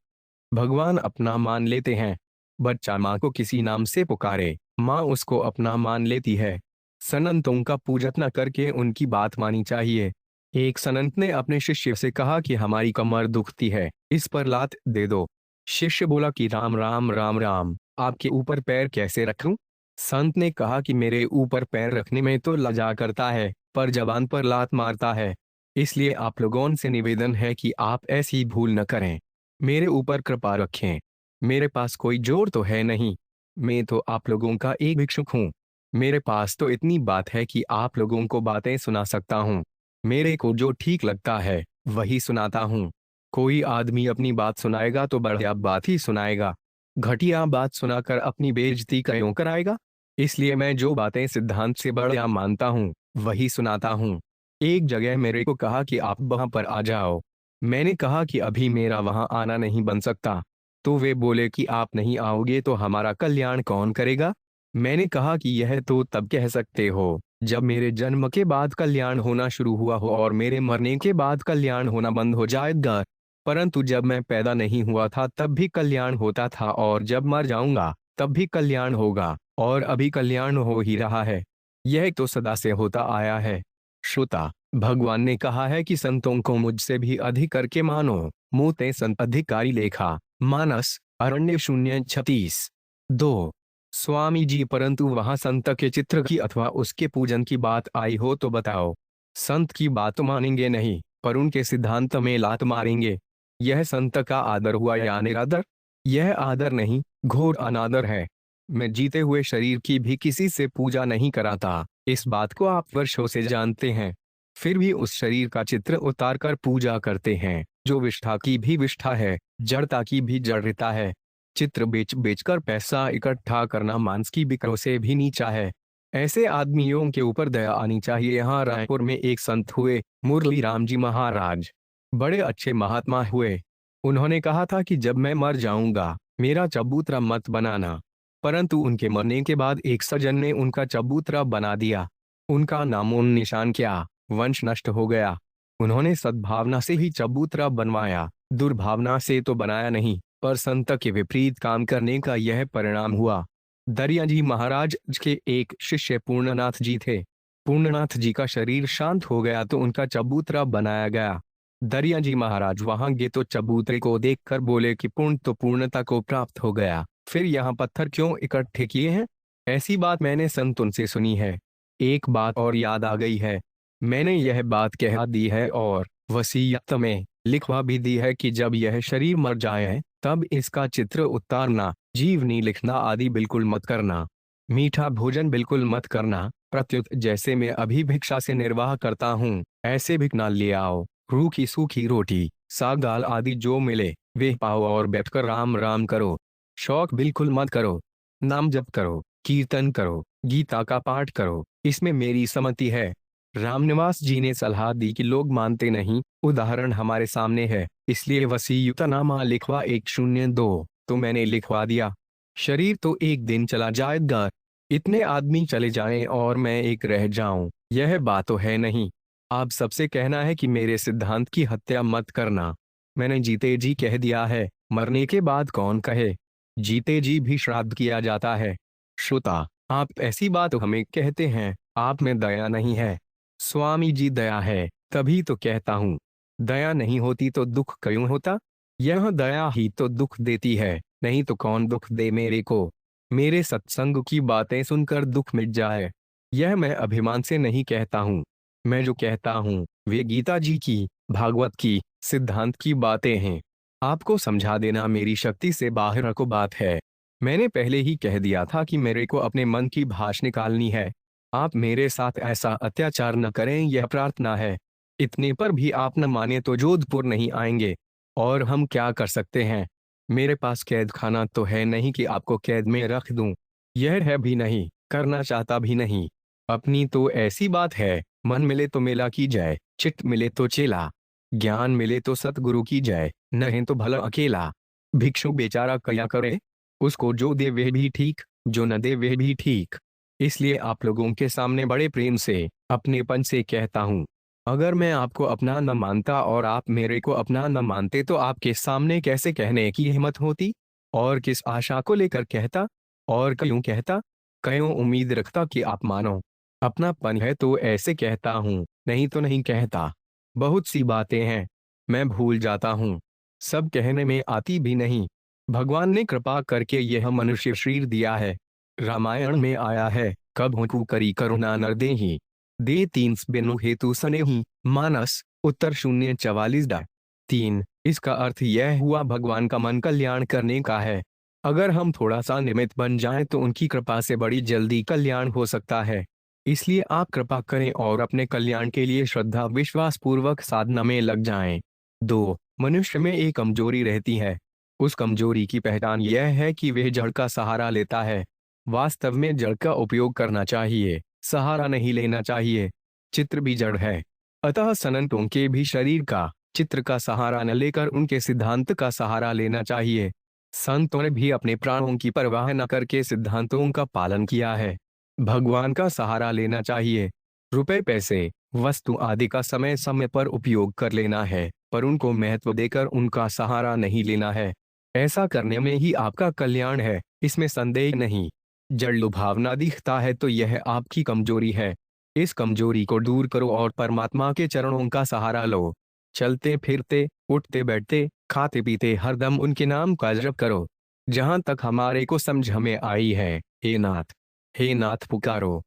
भगवान अपना मान लेते हैं। बच्चा माँ को किसी नाम से पुकारे, माँ उसको अपना मान लेती है। सनंतों का पूजन न करके उनकी बात मानी चाहिए। एक सनंत ने अपने शिष्य से कहा कि हमारी कमर दुखती है, इस पर लात दे दो। शिष्य बोला कि राम राम राम राम, आपके ऊपर पैर कैसे रखूं? संत ने कहा कि मेरे ऊपर पैर रखने में तो लजा करता है, पर जबान पर लात मारता है। इसलिए आप लोगों से निवेदन है कि आप ऐसी भूल न करें, मेरे ऊपर कृपा रखें। मेरे पास कोई जोर तो है नहीं, मैं तो आप लोगों का एक भिक्षुक हूँ। मेरे पास तो इतनी बात है कि आप लोगों को बातें सुना सकता हूँ। मेरे को जो ठीक लगता है वही सुनाता हूँ। कोई आदमी अपनी बात सुनाएगा तो बढ़िया बात ही सुनाएगा, घटिया बात सुनाकर अपनी बेइज्जती क्यों कराएगा? इसलिए मैं जो बातें सिद्धांत से बढ़िया मानता हूँ वही सुनाता हूँ। एक जगह मेरे को कहा कि आप वहां पर आ जाओ। मैंने कहा कि अभी मेरा वहां आना नहीं बन सकता। तो वे बोले कि आप नहीं आओगे तो हमारा कल्याण कौन करेगा? मैंने कहा कि यह तो तब कह सकते हो जब मेरे जन्म के बाद कल्याण होना शुरू हुआ हो और मेरे मरने के बाद कल्याण होना बंद हो जाएगा। परंतु जब मैं पैदा नहीं हुआ था तब भी कल्याण होता था और जब मर जाऊंगा तब भी कल्याण होगा और अभी कल्याण हो ही रहा है। यह तो सदा से होता आया है। श्रोता, भगवान ने कहा है कि संतों को मुझसे भी अधिक करके मानो, मोते संत अधिकारी लेखा। मानस अरण्य 0 36। 2 स्वामी जी, परंतु वहां संत के चित्र की अथवा उसके पूजन की बात आई हो तो बताओ। संत की बात मानेंगे नहीं पर उनके सिद्धांत में लात मारेंगे। यह संत का आदर हुआ या निरादर? यह आदर नहीं, घोर अनादर है। मैं जीते हुए शरीर की भी किसी से पूजा नहीं कराता, इस बात को आप वर्षों से जानते हैं। फिर भी उस शरीर का चित्र उतार कर पूजा करते हैं, जो विष्ठा की भी विष्ठा है, जड़ता की भी जड़ता है। चित्र बेच बेचकर पैसा इकट्ठा करना मांस की बिक्रो से भी नीचा है। ऐसे आदमियों के ऊपर दया आनी चाहिए। यहाँ रायपुर में एक संत हुए, मुरली राम जी महाराज, बड़े अच्छे महात्मा हुए। उन्होंने कहा था कि जब मैं मर जाऊंगा मेरा चबूतरा मत बनाना। परंतु उनके मरने के बाद एक सज्जन ने उनका चबूतरा बना दिया। उनका नामो निशान क्या, वंश नष्ट हो गया। उन्होंने सद्भावना से ही चबूतरा बनवाया, दुर्भावना से तो बनाया नहीं। पर संत के विपरीत काम करने का यह परिणाम हुआ। दरिया जी महाराज के एक शिष्य पूर्णनाथ जी थे। पूर्णनाथ जी का शरीर शांत हो गया तो उनका चबूतरा बनाया गया। दरिया जी महाराज वहां गए तो चबूतरे को देखकर बोले कि पूर्ण तो पूर्णता को प्राप्त हो गया, फिर यहाँ पत्थर क्यों इकट्ठे किए हैं? ऐसी बात मैंने संत उनसे सुनी है। एक बात और याद आ गई है, मैंने यह बात कह दी है और वसीयत में लिखवा भी दी है कि जब यह शरीर मर जाए तब इसका चित्र उतारना, जीवनी लिखना आदि बिल्कुल मत करना। मीठा भोजन बिल्कुल मत करना, प्रत्युत जैसे मैं अभी भिक्षा से निर्वाह करता हूँ ऐसे भिखना ले आओ। रूखी सूखी रोटी, साग दाल आदि जो मिले वे पाओ और बैठकर राम राम करो। शौक बिल्कुल मत करो। नाम जप करो, कीर्तन करो, गीता का पाठ करो, इसमें मेरी सम्मति है। रामनिवास जी ने सलाह दी कि लोग मानते नहीं, उदाहरण हमारे सामने है, इसलिए वसीयतनामा लिखवा 102, तो मैंने लिखवा दिया। शरीर तो एक दिन चला जाएगा, इतने आदमी चले जाएं और मैं एक रह जाऊं, यह बात तो है नहीं। आप सबसे कहना है कि मेरे सिद्धांत की हत्या मत करना। मैंने जीते जी कह दिया है, मरने के बाद कौन कहे। जीते जी भी श्राद्ध किया जाता है। श्रोता, आप ऐसी बात हमें कहते हैं, आप में दया नहीं है। स्वामी जी दया है, तभी तो कहता हूँ। दया नहीं होती तो दुख क्यों होता? यह दया ही तो दुख देती है, नहीं तो कौन दुख दे मेरे को। मेरे सत्संग की बातें सुनकर दुख मिट जाए, यह मैं अभिमान से नहीं कहता हूँ। मैं जो कहता हूँ वे गीता जी की, भागवत की, सिद्धांत की बातें हैं। आपको समझा देना मेरी शक्ति से बाहर को बात है। मैंने पहले ही कह दिया था कि मेरे को अपने मन की भाष निकालनी है। आप मेरे साथ ऐसा अत्याचार न करें, यह प्रार्थना है। इतने पर भी आप न माने तो जोधपुर नहीं आएंगे, और हम क्या कर सकते हैं? मेरे पास कैद खाना तो है नहीं कि आपको कैद में रख दूं। यह है भी नहीं, करना चाहता भी नहीं। अपनी तो ऐसी बात है, मन मिले तो मेला की जाए, चित्त मिले तो चेला, ज्ञान मिले तो सतगुरु की जाए, नहीं तो भला अकेला। भिक्षु बेचारा क्या करे? उसको जो दे वह भी ठीक, जो न दे वह भी ठीक। इसलिए आप लोगों के सामने बड़े प्रेम से, अपनेपन से कहता हूँ, अगर मैं आपको अपना न मानता और आप मेरे को अपना न मानते तो आपके सामने कैसे कहने की हिम्मत होती? और किस आशा को लेकर कहता? और क्यों कहता? क्यों उम्मीद रखता कि आप मानो? अपनापन है तो ऐसे कहता हूँ, नहीं तो नहीं कहता। बहुत सी बातें हैं, मैं भूल जाता हूँ, सब कहने में आती भी नहीं। भगवान ने कृपा करके यह मनुष्य शरीर दिया है। रामायण में आया है, कब हुकू करी करुणा नर देहि, दे तीन बिनु हेतु सनेही। मानस उत्तर 044-3। इसका अर्थ यह हुआ भगवान का मन कल्याण करने का है। अगर हम थोड़ा सा निमित्त बन जाएं तो उनकी कृपा से बड़ी जल्दी कल्याण हो सकता है। इसलिए आप कृपा करें और अपने कल्याण के लिए श्रद्धा विश्वास पूर्वक साधना में लग जाएं। 2. मनुष्य में एक कमजोरी रहती है। उस कमजोरी की पहचान यह है कि वह जड़ का सहारा लेता है। वास्तव में जड़ का उपयोग करना चाहिए, सहारा नहीं लेना चाहिए। चित्र भी जड़ है, अतः संतों के भी शरीर का, चित्र का सहारा न लेकर उनके सिद्धांत का सहारा लेना चाहिए। संतों ने भी अपने प्राणों की परवाह न करके सिद्धांतों का पालन किया है। भगवान का सहारा लेना चाहिए। रुपए पैसे, वस्तु आदि का समय समय पर उपयोग कर लेना है, पर उनको महत्व देकर उनका सहारा नहीं लेना है। ऐसा करने में ही आपका कल्याण है, इसमें संदेह नहीं। जड़ लुभावना दिखता है तो यह आपकी कमजोरी है। इस कमजोरी को दूर करो और परमात्मा के चरणों का सहारा लो। चलते फिरते, उठते बैठते, खाते पीते हरदम उनके नाम का जप करो। जहां तक हमारे को समझ हमें आई है, हे नाथ, हे नाथ पुकारो।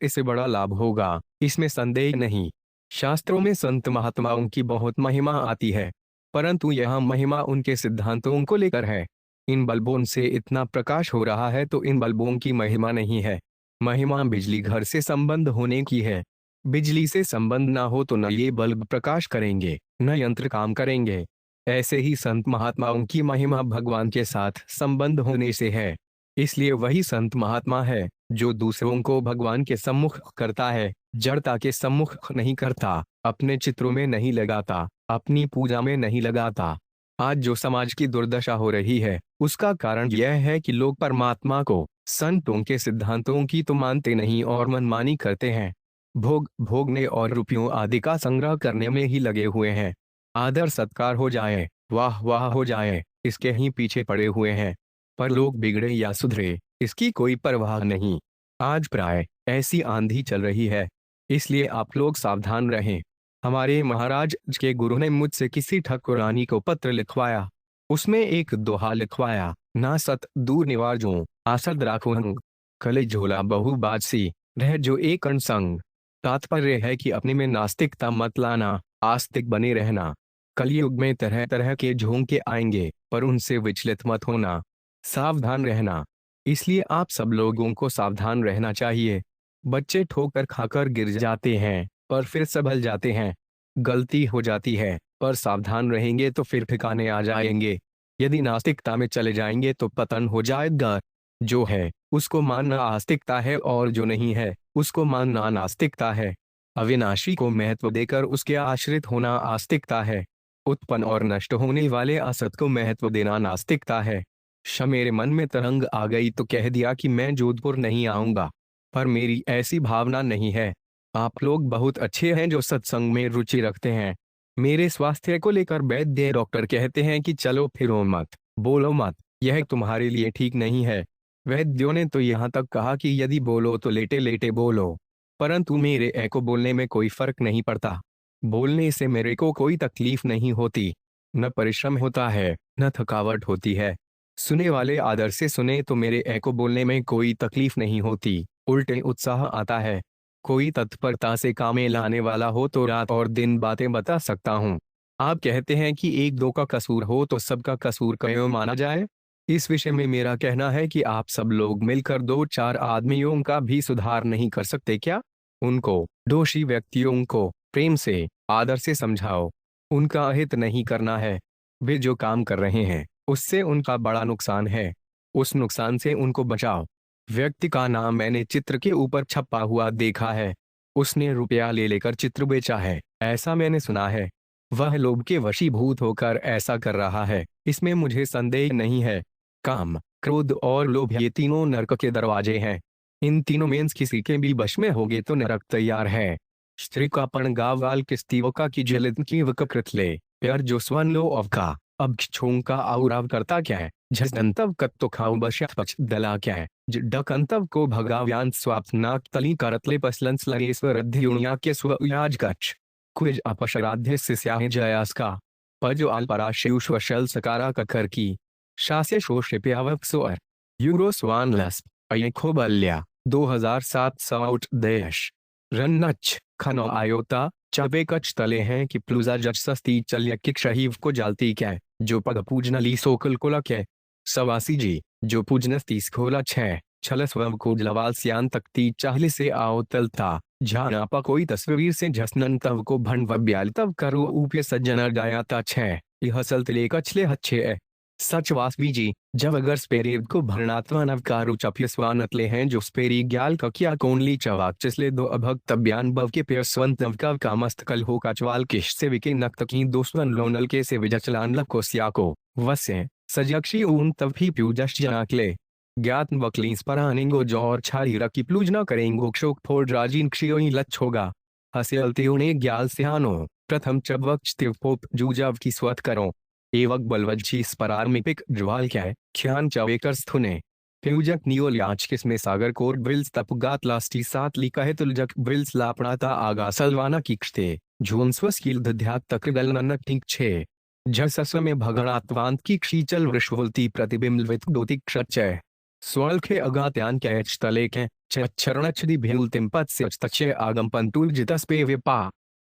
इससे बड़ा लाभ होगा, इसमें संदेह नहीं। शास्त्रों में संत महात्माओं की बहुत महिमा आती है, परंतु यह महिमा उनके सिद्धांतों को लेकर है। इन बल्बों से इतना प्रकाश हो रहा है तो इन बल्बों की महिमा नहीं है। महिमा बिजली घर से संबंध होने की है। बिजली से संबंध ना हो तो न ये बल्ब प्रकाश करेंगे, न यंत्र काम करेंगे। ऐसे ही संत महात्माओं की महिमा भगवान के साथ संबंध होने से है। इसलिए वही संत महात्मा है जो दूसरों को भगवान के सम्मुख करता है, जड़ता के सम्मुख नहीं करता, अपने चित्रों में नहीं लगाता, अपनी पूजा में नहीं लगाता। आज जो समाज की दुर्दशा हो रही है उसका कारण यह है कि लोग परमात्मा को, संतों के सिद्धांतों की तो मानते नहीं और मनमानी करते हैं। भोग भोगने और रुपयों आदि का संग्रह करने में ही लगे हुए हैं। आदर सत्कार हो जाए, वाह वाह हो जाए, इसके ही पीछे पड़े हुए हैं। पर लोग बिगड़े या सुधरे, इसकी कोई परवाह नहीं। आज प्राय ऐसी आंधी चल रही है, इसलिए आप लोग सावधान रहें। हमारे महाराज के गुरु ने मुझसे किसी ठाकुरानी को पत्र लिखवाया। उसमें एक दोहा लिखवाया, ना सत दूर निवाजो आसद राखो हंग, कले झोला बहु बाजसी रह जो एक अण संग। तात्पर्य है कि अपने में नास्तिकता मत लाना, आस्तिक बने रहना। कलयुग में तरह तरह के झोंके आएंगे, पर उनसे विचलित मत होना, सावधान रहना। इसलिए आप सब लोगों को सावधान रहना चाहिए। बच्चे ठोकर खाकर गिर जाते हैं पर फिर संभल जाते हैं। गलती हो जाती है पर सावधान रहेंगे तो फिर ठिकाने आ जाएंगे। यदि नास्तिकता में चले जाएंगे तो पतन हो जाएगा। जो है उसको मानना आस्तिकता है और जो नहीं है उसको मानना नास्तिकता है। अविनाशी को महत्व देकर उसके आश्रित होना आस्तिकता है। उत्पन्न और नष्ट होने वाले असत को महत्व देना नास्तिकता है। मेरे मन में तरंग आ गई तो कह दिया कि मैं जोधपुर नहीं आऊंगा, पर मेरी ऐसी भावना नहीं है। आप लोग बहुत अच्छे हैं जो सत्संग में रुचि रखते हैं। मेरे स्वास्थ्य को लेकर वैद्य डॉक्टर कहते हैं कि चलो फिरो मत, बोलो मत, यह तुम्हारे लिए ठीक नहीं है। वैद्यों ने तो यहाँ तक कहा कि यदि बोलो तो लेटे लेटे बोलो, परंतु मेरे को बोलने में कोई फर्क नहीं पड़ता। बोलने से मेरे को कोई तकलीफ नहीं होती, न परिश्रम होता है न थकावट होती है। सुने वाले आदर से सुने तो मेरे को बोलने में कोई तकलीफ नहीं होती, उल्टे उत्साह आता है। कोई तत्परता से काम में लाने वाला हो तो रात और दिन बातें बता सकता हूँ। आप कहते हैं कि एक दो का कसूर हो तो सबका कसूर क्यों माना जाए। इस विषय में मेरा कहना है कि आप सब लोग मिलकर दो चार आदमियों का भी सुधार नहीं कर सकते क्या। उनको, दोषी व्यक्तियों को प्रेम से, आदर से समझाओ। उनका अहित नहीं करना है। वे जो काम कर रहे हैं उससे उनका बड़ा नुकसान है, उस नुकसान से उनको बचाओ। व्यक्ति का नाम मैंने चित्र के ऊपर छपा हुआ देखा है। उसने रुपया ले लेकर चित्र बेचा है, ऐसा मैंने सुना है। वह लोभ के वशीभूत होकर ऐसा कर रहा है, इसमें मुझे संदेह नहीं है। काम, क्रोध और लोभ ये तीनों नरक के दरवाजे हैं। इन तीनों में किसी के भी वश में होगे तो नरक तैयार है। स्त्री का पण गावाल किस्तीवका की जलित की वकृतले प्यार जो स्वन लो अवका अब छों का आउराव करता क्या है। झंतव कत तो खाऊ बशत पच दला क्या है। डकंतव को भगाव्यान स्वाप्नाक तली करतले पसलन स्लरेश्वर अध्युण्या के स्वयाज कच्छ क्विज अपशराध्य से स्याह जयास का पजो आल पराशयुष्वशल सकारा ककर की शास्य शोषिप्यावक सोअर यूरो स्वान लस्प अयखो बल्या 2007 साउट देश रन्नच खनो आयोता चबे कच तले हैं कि प्लूजा जज सस्ती चल्य किक शहीव को जालती क्या जो पग पूजनली सोकल को लक है। सवासी जी जो पूजनस्तीस खोला छह छल स्वम को जलवाल सियान तकती चाहले से आओ तलता झानापा कोई तस्वीर से झसनन तव को भंड व ब्याल तव करो ऊपे सज्जन गायाता छह यह सलतले कछले हच्छे है। सच वासवी जी जब अगर स्पेरेव को भरणात्वा नवकारो चप्य स्वानतले हैं जो स्पेरी ग्याल का क्या कोनली चवाक चिसले दो अभग तब्यान बव के पेय स्वंत नवका का मस्तकल हो काचवाल किश से विके नक्तकी दोस्वन लोनल के से विजचलान लव को सियाको वस्य सजक्षी ऊन तव भी प्यूजश जनाकले ज्ञात वकलीस पर आनेंगो जो और छारी रकी प्लूजना करेंगो क्षोक फोड़ राजीन क्षियोई लच्छ होगा। हसेलते ने ग्याल सिहानो प्रथम चबवक्ष तिवपोप जूजाव की स्वत करो एवक बलवज्जी स्परार में पिक ज्वाल क्या है ख्यान चवेकर स्थुने प्यूजक नियोल याच किसमें सागर कोर ब्रिल्स तपगात लास्टी सात लिखा है तुलजक ब्रिल्स लापड़ाता आगा सलवाना कीक्षते झूम स्वस्किल दध्यात तकगल ननक ठीक छे झसस्व में भगणात्वांत की क्षीचल वृषवलती प्रतिबिंबित दोतिक क्षय स्वल के अगात्यान कैच तले के चरणछदी भेल तिम्पत से तचे आगम पंतुल जितस पे विपा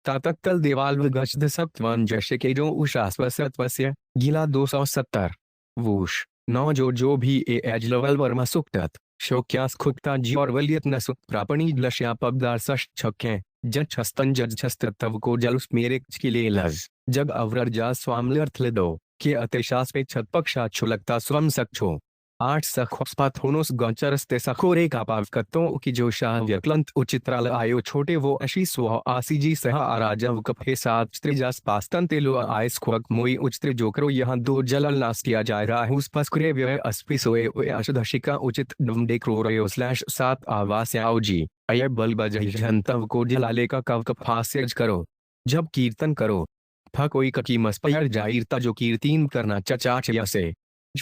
तातक्कल देवाल विगच्द सप्तवन जैसे के जो उषास्वस्य गीला 270 वूश 9 जो भी एजलवल वर्मा सुक्तत शोक्यास खुक्ता जी और वलियत न सुख प्रापणी लश्या पबदार सश छक्के जज हस्तन जज तव को जलुस मेरे किले लज जग अवरर जा स्वामलर्थ दो के अतिशास पे छतपक्षा छुलकता स्वम सक्षो 8 सखोस्पाथोनोस गौचरस्ते सखोरे का पावकत्तों की जो शाह व्यक्लंत उचित्राल आयो छोटे वो अशी स्व आसीजी सह आराजव कफे सात स्त्रिजास पास्तन तेलो आयस खोक मोई उचित्र जोकरो यहाँ दो जलल नास्तिया जाय राहुस पस्कुरे व्यय अस्पि सोए अशुधशिका उचित डुमडे क्रोरयो /7 आवास आओ जी अय बल बजहि जनतव को जलाले का कव कप हास्यज करो जब कीर्तन करो फ कोई ककी मस्पयर जाइरता जो कीर्तीन करना चचाच यसे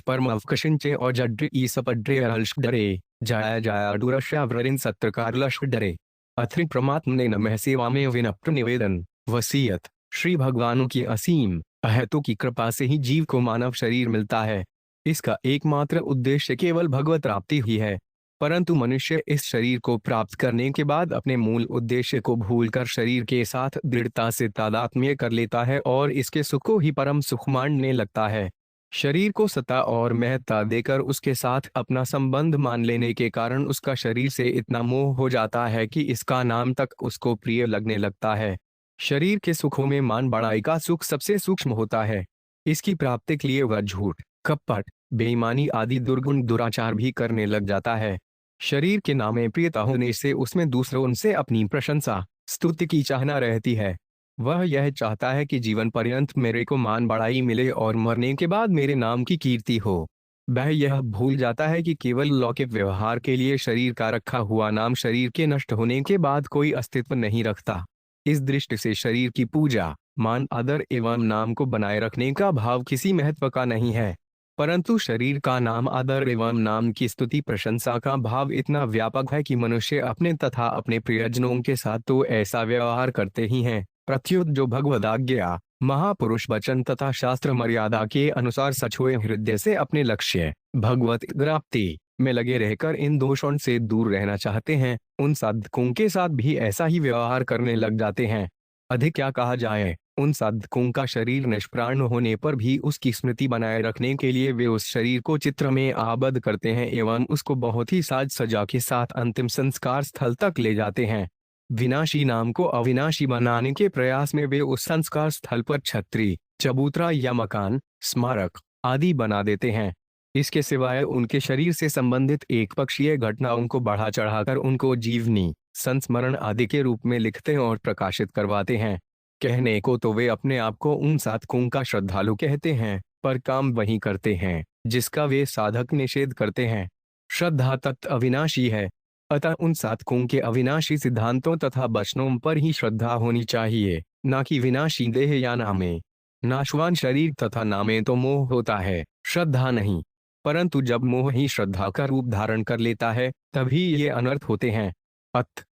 परम अवकशिंचे और जड्री ईसपड्रे अर्श डरे जाया जाया डुरश्या व्ररिन सत्रकार लश डरे। अत्रि प्रमात्मने नमः सेवा में विनम्र निवेदन। वसीयत। श्री भगवान की असीम अहेतु की कृपा से ही जीव को मानव शरीर मिलता है। इसका एकमात्र उद्देश्य केवल भगवत प्राप्ति ही है। परंतु मनुष्य इस शरीर को प्राप्त करने के बाद अपने मूल उद्देश्य को भूलकर शरीर के साथ दृढ़ता से तादात्म्य कर लेता है और इसके सुख को ही परम सुख मानने लगता है। शरीर को सत्ता और महत्ता देकर उसके साथ अपना संबंध मान लेने के कारण उसका शरीर से इतना मोह हो जाता है कि इसका नाम तक उसको प्रिय लगने लगता है। शरीर के सुखों में मान बढ़ाई का सुख सबसे सूक्ष्म होता है। इसकी प्राप्ति के लिए वह झूठ, कपट, बेईमानी आदि दुर्गुण दुराचार भी करने लग जाता है। शरीर के नामे प्रियता होने से उसमें दूसरों से अपनी प्रशंसा, स्तुति की चाहना रहती है। वह यह चाहता है कि जीवन पर्यंत मेरे को मान बढ़ाई मिले और मरने के बाद मेरे नाम की कीर्ति हो। वह यह भूल जाता है कि केवल लौकिक व्यवहार के लिए शरीर का रखा हुआ नाम शरीर के नष्ट होने के बाद कोई अस्तित्व नहीं रखता। इस दृष्टि से शरीर की पूजा, मान, आदर एवं नाम को बनाए रखने का भाव किसी महत्व का नहीं है। परंतु शरीर का नाम, आदर एवं नाम की स्तुति प्रशंसा का भाव इतना व्यापक है कि मनुष्य अपने तथा अपने प्रियजनों के साथ तो ऐसा व्यवहार करते ही हैं, प्रत्युत जो भगवद आज्ञा, महापुरुष वचन तथा शास्त्र मर्यादा के अनुसार सचोए हृदय से अपने लक्ष्य भगवत प्राप्ति में लगे रहकर इन दोषों से दूर रहना चाहते हैं, उन साधकों के साथ भी ऐसा ही व्यवहार करने लग जाते हैं। अधिक क्या कहा जाए, उन साधकों का शरीर निष्प्राण होने पर भी उसकी स्मृति बनाए रखने के लिए वे उस शरीर को चित्र में आबद्ध करते हैं एवं उसको बहुत ही साज सजा के साथ अंतिम संस्कार स्थल तक ले जाते हैं। विनाशी नाम को अविनाशी बनाने के प्रयास में वे उस संस्कार स्थल पर छतरी, चबूतरा या मकान, स्मारक आदि बना देते हैं। इसके सिवाय उनके शरीर से संबंधित एक पक्षीय घटनाओं को बढ़ा चढ़ाकर उनको जीवनी, संस्मरण आदि के रूप में लिखते और प्रकाशित करवाते हैं। कहने को तो वे अपने आप को उन साधकों का श्रद्धालु कहते हैं, पर काम वही करते हैं जिसका वे साधक निषेध करते हैं। श्रद्धा तत्व अविनाशी है, अतः उन साधकों के अविनाशी सिद्धांतों तथा वचनों पर ही श्रद्धा होनी चाहिए, न कि विनाशी देह या नामे। नाशवान शरीर तथा नामे तो मोह होता है, श्रद्धा नहीं। परंतु जब मोह ही श्रद्धा का रूप धारण कर लेता है तभी ये अनर्थ होते हैं।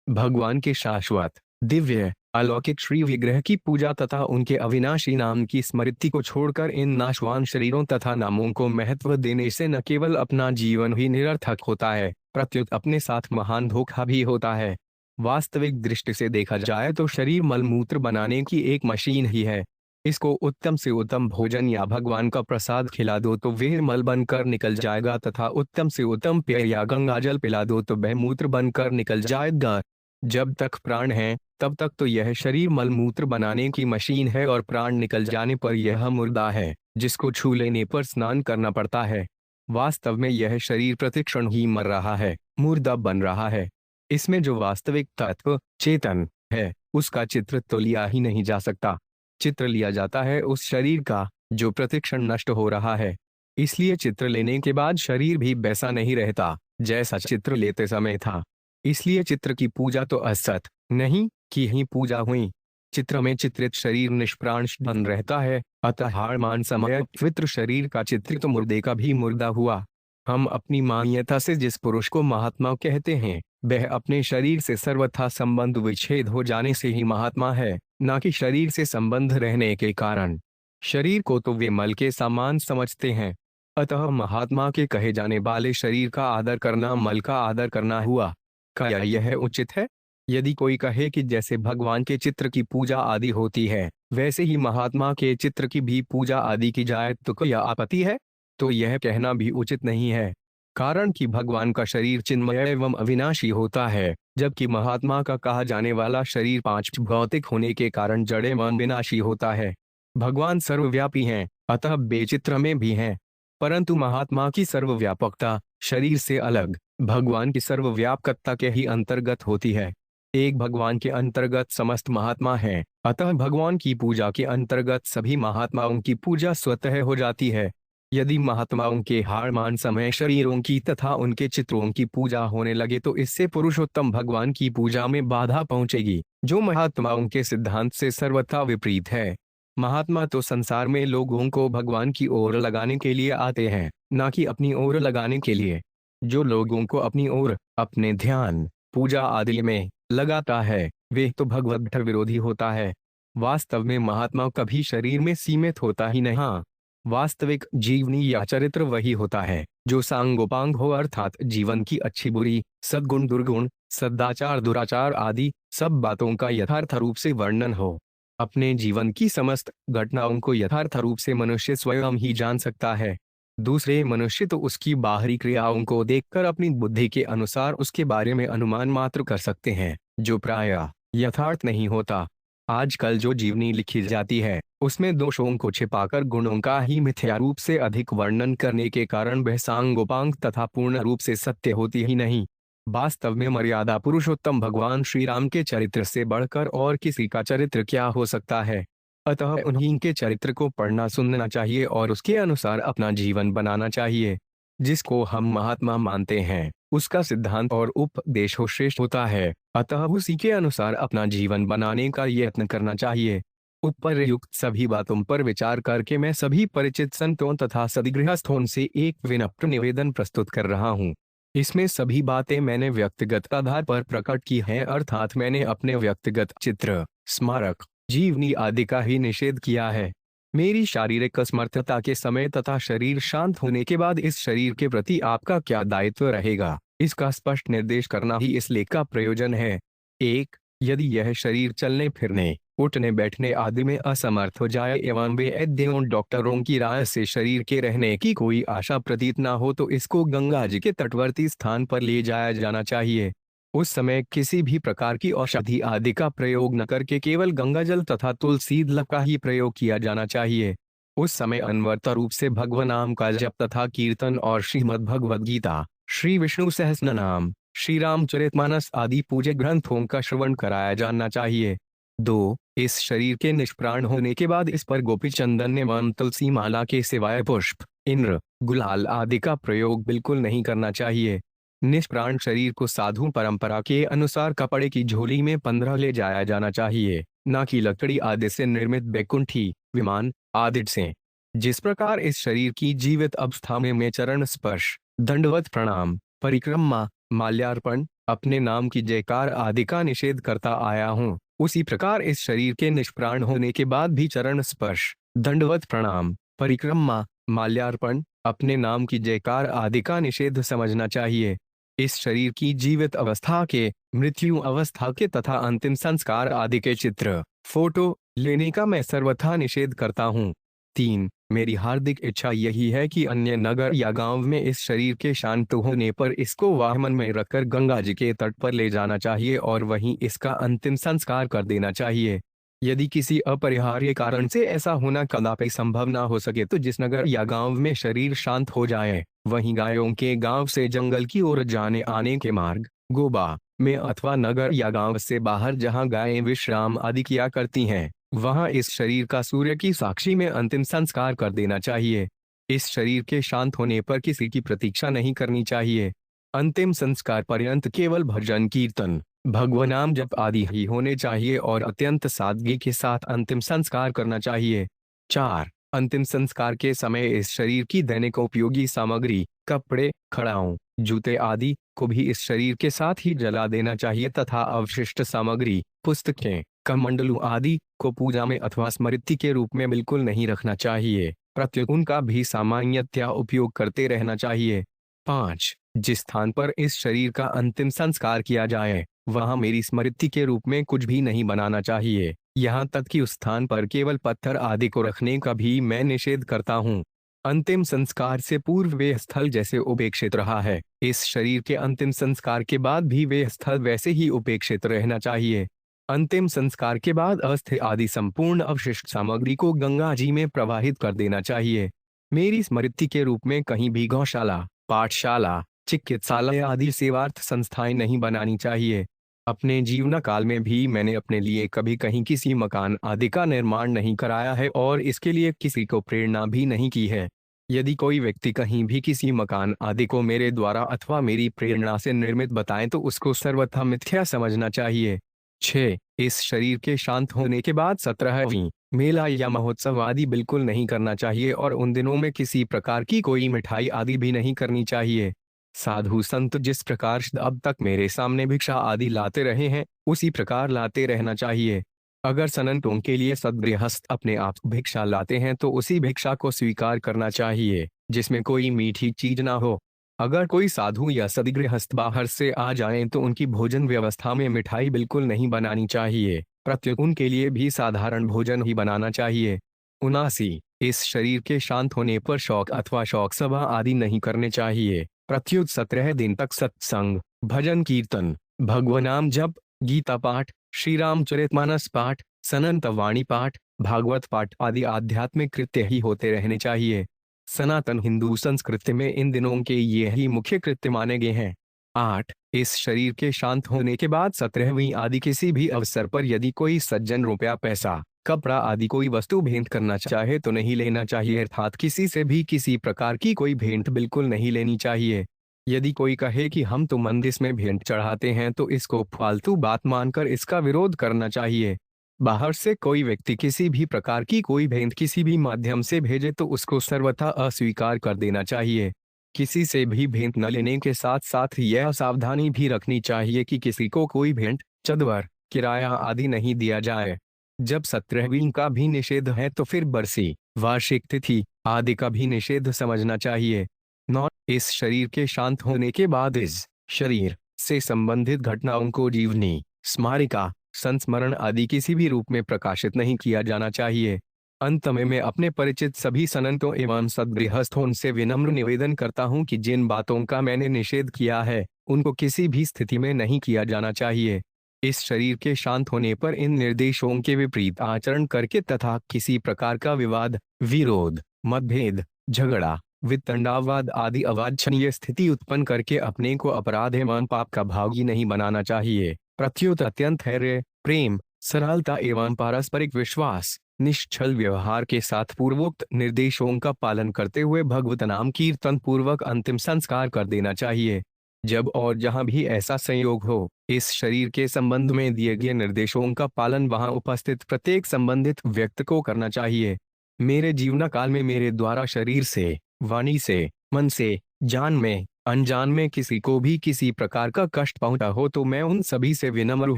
भगवान के शाश्वत, दिव्य, अलौकिक श्री विग्रह की पूजा तथा उनके अविनाशी नाम की स्मृति को छोड़कर इन नाशवान शरीरों तथा नामों को महत्व देने से न केवल अपना जीवन ही निरर्थक होता है, प्रत्युत अपने साथ महान धोखा भी होता है। वास्तविक दृष्टि से देखा जाए तो शरीर मलमूत्र बनाने की एक मशीन ही है। इसको उत्तम से उत्तम भोजन या भगवान का प्रसाद खिला दो तो वह मल बनकर निकल जाएगा तथा उत्तम से उत्तम पेय या गंगाजल पिला दो तो वह मूत्र बनकर निकल जाएगा। जब तक प्राण है तब तक तो यह शरीर मलमूत्र बनाने की मशीन है और प्राण निकल जाने पर यह मुर्दा है जिसको छू लेने पर स्नान करना पड़ता है। वास्तव में यह शरीर प्रतिक्षण ही मर रहा है, मुर्दा बन रहा है। इसमें जो वास्तविक तत्व चेतन है उसका चित्र तो लिया ही नहीं जा सकता। चित्र लिया जाता है उस शरीर का जो प्रतिक्षण नष्ट हो रहा है। इसलिए चित्र लेने के बाद शरीर भी वैसा नहीं रहता जैसा चित्र लेते समय था। इसलिए चित्र की पूजा तो असत नहीं की ही पूजा हुई। चित्र में चित्रित शरीर निष्प्राण बन रहता है, अतः हारमान समय पवित्र शरीर का चित्रित मुर्दे का भी मुर्दा हुआ। हम अपनी मान्यता से जिस पुरुष को महात्मा कहते हैं वह अपने शरीर से सर्वथा संबंध विच्छेद हो जाने से ही महात्मा है, न कि शरीर से संबंध रहने के कारण। शरीर को तो वे मल के समान समझते हैं, अतः महात्मा के कहे जाने वाले शरीर का आदर करना मल का आदर करना हुआ। क्या यह उचित है? यदि कोई कहे कि जैसे भगवान के चित्र की पूजा आदि होती है वैसे ही महात्मा के चित्र की भी पूजा आदि की जाए तो क्या आपत्ति है? तो यह कहना भी उचित नहीं है, कारण कि भगवान का शरीर चिन्मय एवं अविनाशी होता है, जबकि महात्मा का कहा जाने वाला शरीर पांच भौतिक होने के कारण जड़ एवं विनाशी होता है। भगवान सर्वव्यापी हैं, अतः बेचित्र में भी हैं, परंतु महात्मा की सर्वव्यापकता शरीर से अलग भगवान की सर्वव्यापकता के ही अंतर्गत होती है। एक भगवान के अंतर्गत समस्त महात्मा हैं, अतः भगवान की पूजा के अंतर्गत सभी महात्माओं की पूजा स्वतः हो जाती है। यदि महात्माओं के हारमान समय शरीरों की तथा उनके चित्रों की पूजा होने लगे तो इससे पुरुषोत्तम भगवान की पूजा में बाधा पहुंचेगी, जो महात्माओं के सिद्धांत से सर्वथा विपरीत है। महात्मा तो संसार में लोगों को भगवान की ओर लगाने के लिए आते हैं, न कि अपनी ओर लगाने के लिए। जो लोगों को अपनी ओर, अपने ध्यान, पूजा आदि में लगाता है वे तो भगवत विरोधी होता है। वास्तव में महात्मा कभी शरीर में सीमित होता ही नहीं। हाँ, वास्तविक जीवनी या चरित्र वही होता है जो सांगोपांग हो, अर्थात जीवन की अच्छी बुरी, सद्गुण दुर्गुण, सदाचार दुराचार आदि सब बातों का यथार्थ रूप से वर्णन हो। अपने जीवन की समस्त घटनाओं को यथार्थ रूप से मनुष्य स्वयं ही जान सकता है। दूसरे मनुष्य तो उसकी बाहरी क्रियाओं को देखकर अपनी बुद्धि के अनुसार उसके बारे में अनुमान मात्र कर सकते हैं, जो प्रायः यथार्थ नहीं होता। आजकल जो जीवनी लिखी जाती है उसमें दोषों को छिपाकर गुणों का ही मिथ्या रूप से अधिक वर्णन करने के कारण वह सांगोपांग तथा पूर्ण रूप से सत्य होती ही नहीं। वास्तव में मर्यादा पुरुषोत्तम भगवान श्री राम के चरित्र से बढ़कर और किसी का चरित्र क्या हो सकता है। अतः उन्हीं के चरित्र को पढ़ना सुनना चाहिए और उसके अनुसार अपना जीवन बनाना चाहिए। जिसको हम महात्मा मानते हैं उसका सिद्धांत और उपदेश हो श्रेष्ठ होता है, अतः उसी के अनुसार अपना जीवन बनाने का यत्न करना चाहिए। उपरयुक्त सभी बातों पर विचार करके मैं सभी परिचित संतों तथा सद्गृहस्थों से एक विनम्र निवेदन प्रस्तुत कर रहा हूँ। इसमें सभी बातें मैंने व्यक्तिगत आधार पर प्रकट की है, अर्थात मैंने अपने व्यक्तिगत चित्र, स्मारक, जीवनी आदि का ही निषेध किया है। मेरी शारीरिक असमर्थता के समय तथा शरीर शांत होने के बाद इस शरीर के प्रति आपका क्या दायित्व रहेगा, इसका स्पष्ट निर्देश करना ही इस लेख का प्रयोजन है। 1. यदि यह शरीर चलने फिरने, उठने बैठने आदि में असमर्थ हो जाए एवं वैद्यों डॉक्टरों की राय से शरीर के रहने की कोई आशा प्रतीत न हो तो इसको गंगा जी के तटवर्ती स्थान पर ले जाया जाना चाहिए। उस समय किसी भी प्रकार की औषधि आदि का प्रयोग न करके केवल गंगाजल तथा तुलसी दल का ही प्रयोग किया जाना चाहिए। उस समय अनवरत रूप से भगवान नाम का जप तथा कीर्तन और श्रीमद् भगवद गीता, श्री विष्णु सहस्रनाम, श्री रामचरितमानस आदि पूज्य ग्रंथों का श्रवण कराया जाना चाहिए। 2. इस शरीर के निष्प्राण होने के बाद इस पर गोपी चंदन एवं तुलसी माला के सिवाय पुष्प, इंद्र, गुलाल आदि का प्रयोग बिल्कुल नहीं करना चाहिए। निष्प्राण शरीर को साधु परंपरा के अनुसार कपड़े की झोली में 15 ले जाया जाना चाहिए, न कि लकड़ी आदि से निर्मित बैकुंठी, विमान आदि से। जिस प्रकार इस शरीर की जीवित अवस्था में मैं चरण स्पर्श, दंडवत प्रणाम, परिक्रमा, माल्यार्पण, अपने नाम की जयकार आदि का निषेध करता आया हूँ, उसी प्रकार इस शरीर के निष्प्राण होने के बाद भी चरण स्पर्श, दंडवत प्रणाम, परिक्रमा, माल्यार्पण, अपने नाम की जयकार आदि का निषेध समझना चाहिए। इस शरीर की जीवित अवस्था के, मृत्यु अवस्था के तथा अंतिम संस्कार आदि के चित्र, फोटो लेने का मैं सर्वथा निषेध करता हूँ। 3. मेरी हार्दिक इच्छा यही है कि अन्य नगर या गांव में इस शरीर के शांत होने पर इसको वाहन में रखकर गंगा जी के तट पर ले जाना चाहिए और वहीं इसका अंतिम संस्कार कर देना चाहिए। यदि किसी अपरिहार्य कारण से ऐसा होना कदापि संभव ना हो सके तो जिस नगर या गांव में शरीर शांत हो जाए वहीं गायों के गांव से जंगल की ओर जाने आने के मार्ग, गोबा में अथवा नगर या गांव से बाहर जहां गायें विश्राम आदि किया करती हैं, वहां इस शरीर का सूर्य की साक्षी में अंतिम संस्कार कर देना चाहिए। इस शरीर के शांत होने पर किसी की प्रतीक्षा नहीं करनी चाहिए। अंतिम संस्कार पर्यंत केवल भजन कीर्तन, भगवान नाम जप आदि ही होने चाहिए और अत्यंत सादगी के साथ अंतिम संस्कार करना चाहिए। 4. अंतिम संस्कार के समय इस शरीर की दैनिक उपयोगी सामग्री, कपड़े, खड़ाऊं, जूते आदि को भी इस शरीर के साथ ही जला देना चाहिए तथा अवशिष्ट सामग्री, पुस्तकें, कमंडलू आदि को पूजा में अथवा स्मृति के रूप में बिल्कुल नहीं रखना चाहिए, प्रत्युत उनका भी सामान्यतया उपयोग करते रहना चाहिए। 5. जिस स्थान पर इस शरीर का अंतिम संस्कार किया जाए वहां मेरी स्मृति के रूप में कुछ भी नहीं बनाना चाहिए, यहाँ तक कि उस स्थान पर केवल पत्थर आदि को रखने का भी मैं निषेध करता हूँ। अंतिम संस्कार से पूर्व वे स्थल जैसे उपेक्षित रहा है, इस शरीर के अंतिम संस्कार के बाद भी वे स्थल वैसे ही उपेक्षित रहना चाहिए। अंतिम संस्कार के बाद अस्थि आदि संपूर्ण अवशिष्ट सामग्री को गंगा जी में प्रवाहित कर देना चाहिए। मेरी स्मृति के रूप में कहीं भी गौशाला, पाठशाला, चिकित्सालय आदि सेवार्थ संस्थाएं नहीं बनानी चाहिए। अपने जीवन काल में भी मैंने अपने लिए कभी कहीं किसी मकान आदि का निर्माण नहीं कराया है और इसके लिए किसी को प्रेरणा भी नहीं की है। यदि कोई व्यक्ति कहीं भी किसी मकान आदि को मेरे द्वारा अथवा मेरी प्रेरणा से निर्मित बताए तो उसको सर्वथा मिथ्या समझना चाहिए। 6. इस शरीर के शांत होने के बाद 17वीं मेला या महोत्सव आदि बिल्कुल नहीं करना चाहिए और उन दिनों में किसी प्रकार की कोई मिठाई आदि भी नहीं करनी चाहिए। साधु संत जिस प्रकार अब तक मेरे सामने भिक्षा आदि लाते रहे हैं, उसी प्रकार लाते रहना चाहिए। अगर संतों के लिए सद्गृहस्थ अपने आप भिक्षा लाते हैं तो उसी भिक्षा को स्वीकार करना चाहिए, जिसमें कोई मीठी चीज ना हो। अगर कोई साधु या सद्गृहस्थ बाहर से आ जाएं तो उनकी भोजन व्यवस्था में मिठाई बिल्कुल नहीं बनानी चाहिए, प्रत्युत उनके लिए भी साधारण भोजन ही बनाना चाहिए। 79, इस शरीर के शांत होने पर शौक अथवा शौक सभा आदि नहीं करने चाहिए, प्रत्युत 17 दिन तक सत्संग, भजन कीर्तन, भगवनाम जप, गीता पाठ, श्री रामचरितमानस पाठ, सनंत वाणी पाठ, भागवत पाठ आदि आध्यात्मिक कृत्य ही होते रहने चाहिए। सनातन हिंदू संस्कृति में इन दिनों के ये ही मुख्य कृत्य माने गए हैं। 8, इस शरीर के शांत होने के बाद 17वीं आदि किसी भी अवसर पर यदि कोई सज्जन रुपया पैसा कपड़ा आदि कोई वस्तु भेंट करना चाहे तो नहीं लेना चाहिए, अर्थात किसी से भी किसी प्रकार की कोई भेंट बिल्कुल नहीं लेनी चाहिए। यदि कोई कहे कि हम तो मंदिर में भेंट चढ़ाते हैं तो इसको फालतू बात मानकर इसका विरोध करना चाहिए। बाहर से कोई व्यक्ति किसी भी प्रकार की कोई भेंट किसी भी माध्यम से भेजे तो उसको सर्वथा अस्वीकार कर देना चाहिए। किसी से भी भेंट न लेने के साथ साथ यह सावधानी भी रखनी चाहिए कि किसी को कोई भेंट, चंदवर, किराया आदि नहीं दिया जाए। जब 17वीं का भी निषेध है तो फिर बरसी, वार्षिक तिथि आदि का भी निषेध समझना चाहिए। 9, इस शरीर के शांत होने के बाद इस शरीर से संबंधित घटनाओं को जीवनी, स्मारिका, संस्मरण आदि किसी भी रूप में प्रकाशित नहीं किया जाना चाहिए। अंत में मैं अपने परिचित सभी संतों एवं सद्गृहस्थों से विनम्र निवेदन करता हूं कि जिन बातों का मैंने निषेध किया है उनको किसी भी स्थिति में नहीं किया जाना चाहिए। इस शरीर के शांत होने पर इन निर्देशों के विपरीत आचरण करके तथा किसी प्रकार का विवाद, विरोध, मतभेद, झगड़ा, वितंडावाद आदि अवांछनीय स्थिति उत्पन्न करके अपने को अपराध एवं पाप का भागी नहीं बनाना चाहिए, प्रत्युत अत्यंत धैर्य, प्रेम, सरलता एवं पारस्परिक विश्वास, निश्चल व्यवहार के साथ पूर्वोक्त निर्देशों का पालन करते हुए भगवत नाम कीर्तन पूर्वक अंतिम संस्कार कर देना चाहिए। जब और जहां भी ऐसा संयोग हो, इस शरीर के संबंध में दिए गए निर्देशों का पालन वहां उपस्थित प्रत्येक संबंधित व्यक्ति को करना चाहिए। मेरे जीवन काल में मेरे द्वारा शरीर से, वाणी से, मन से, जान में, अनजान में किसी को भी किसी प्रकार का कष्ट पहुंचा हो तो मैं उन सभी से विनम्र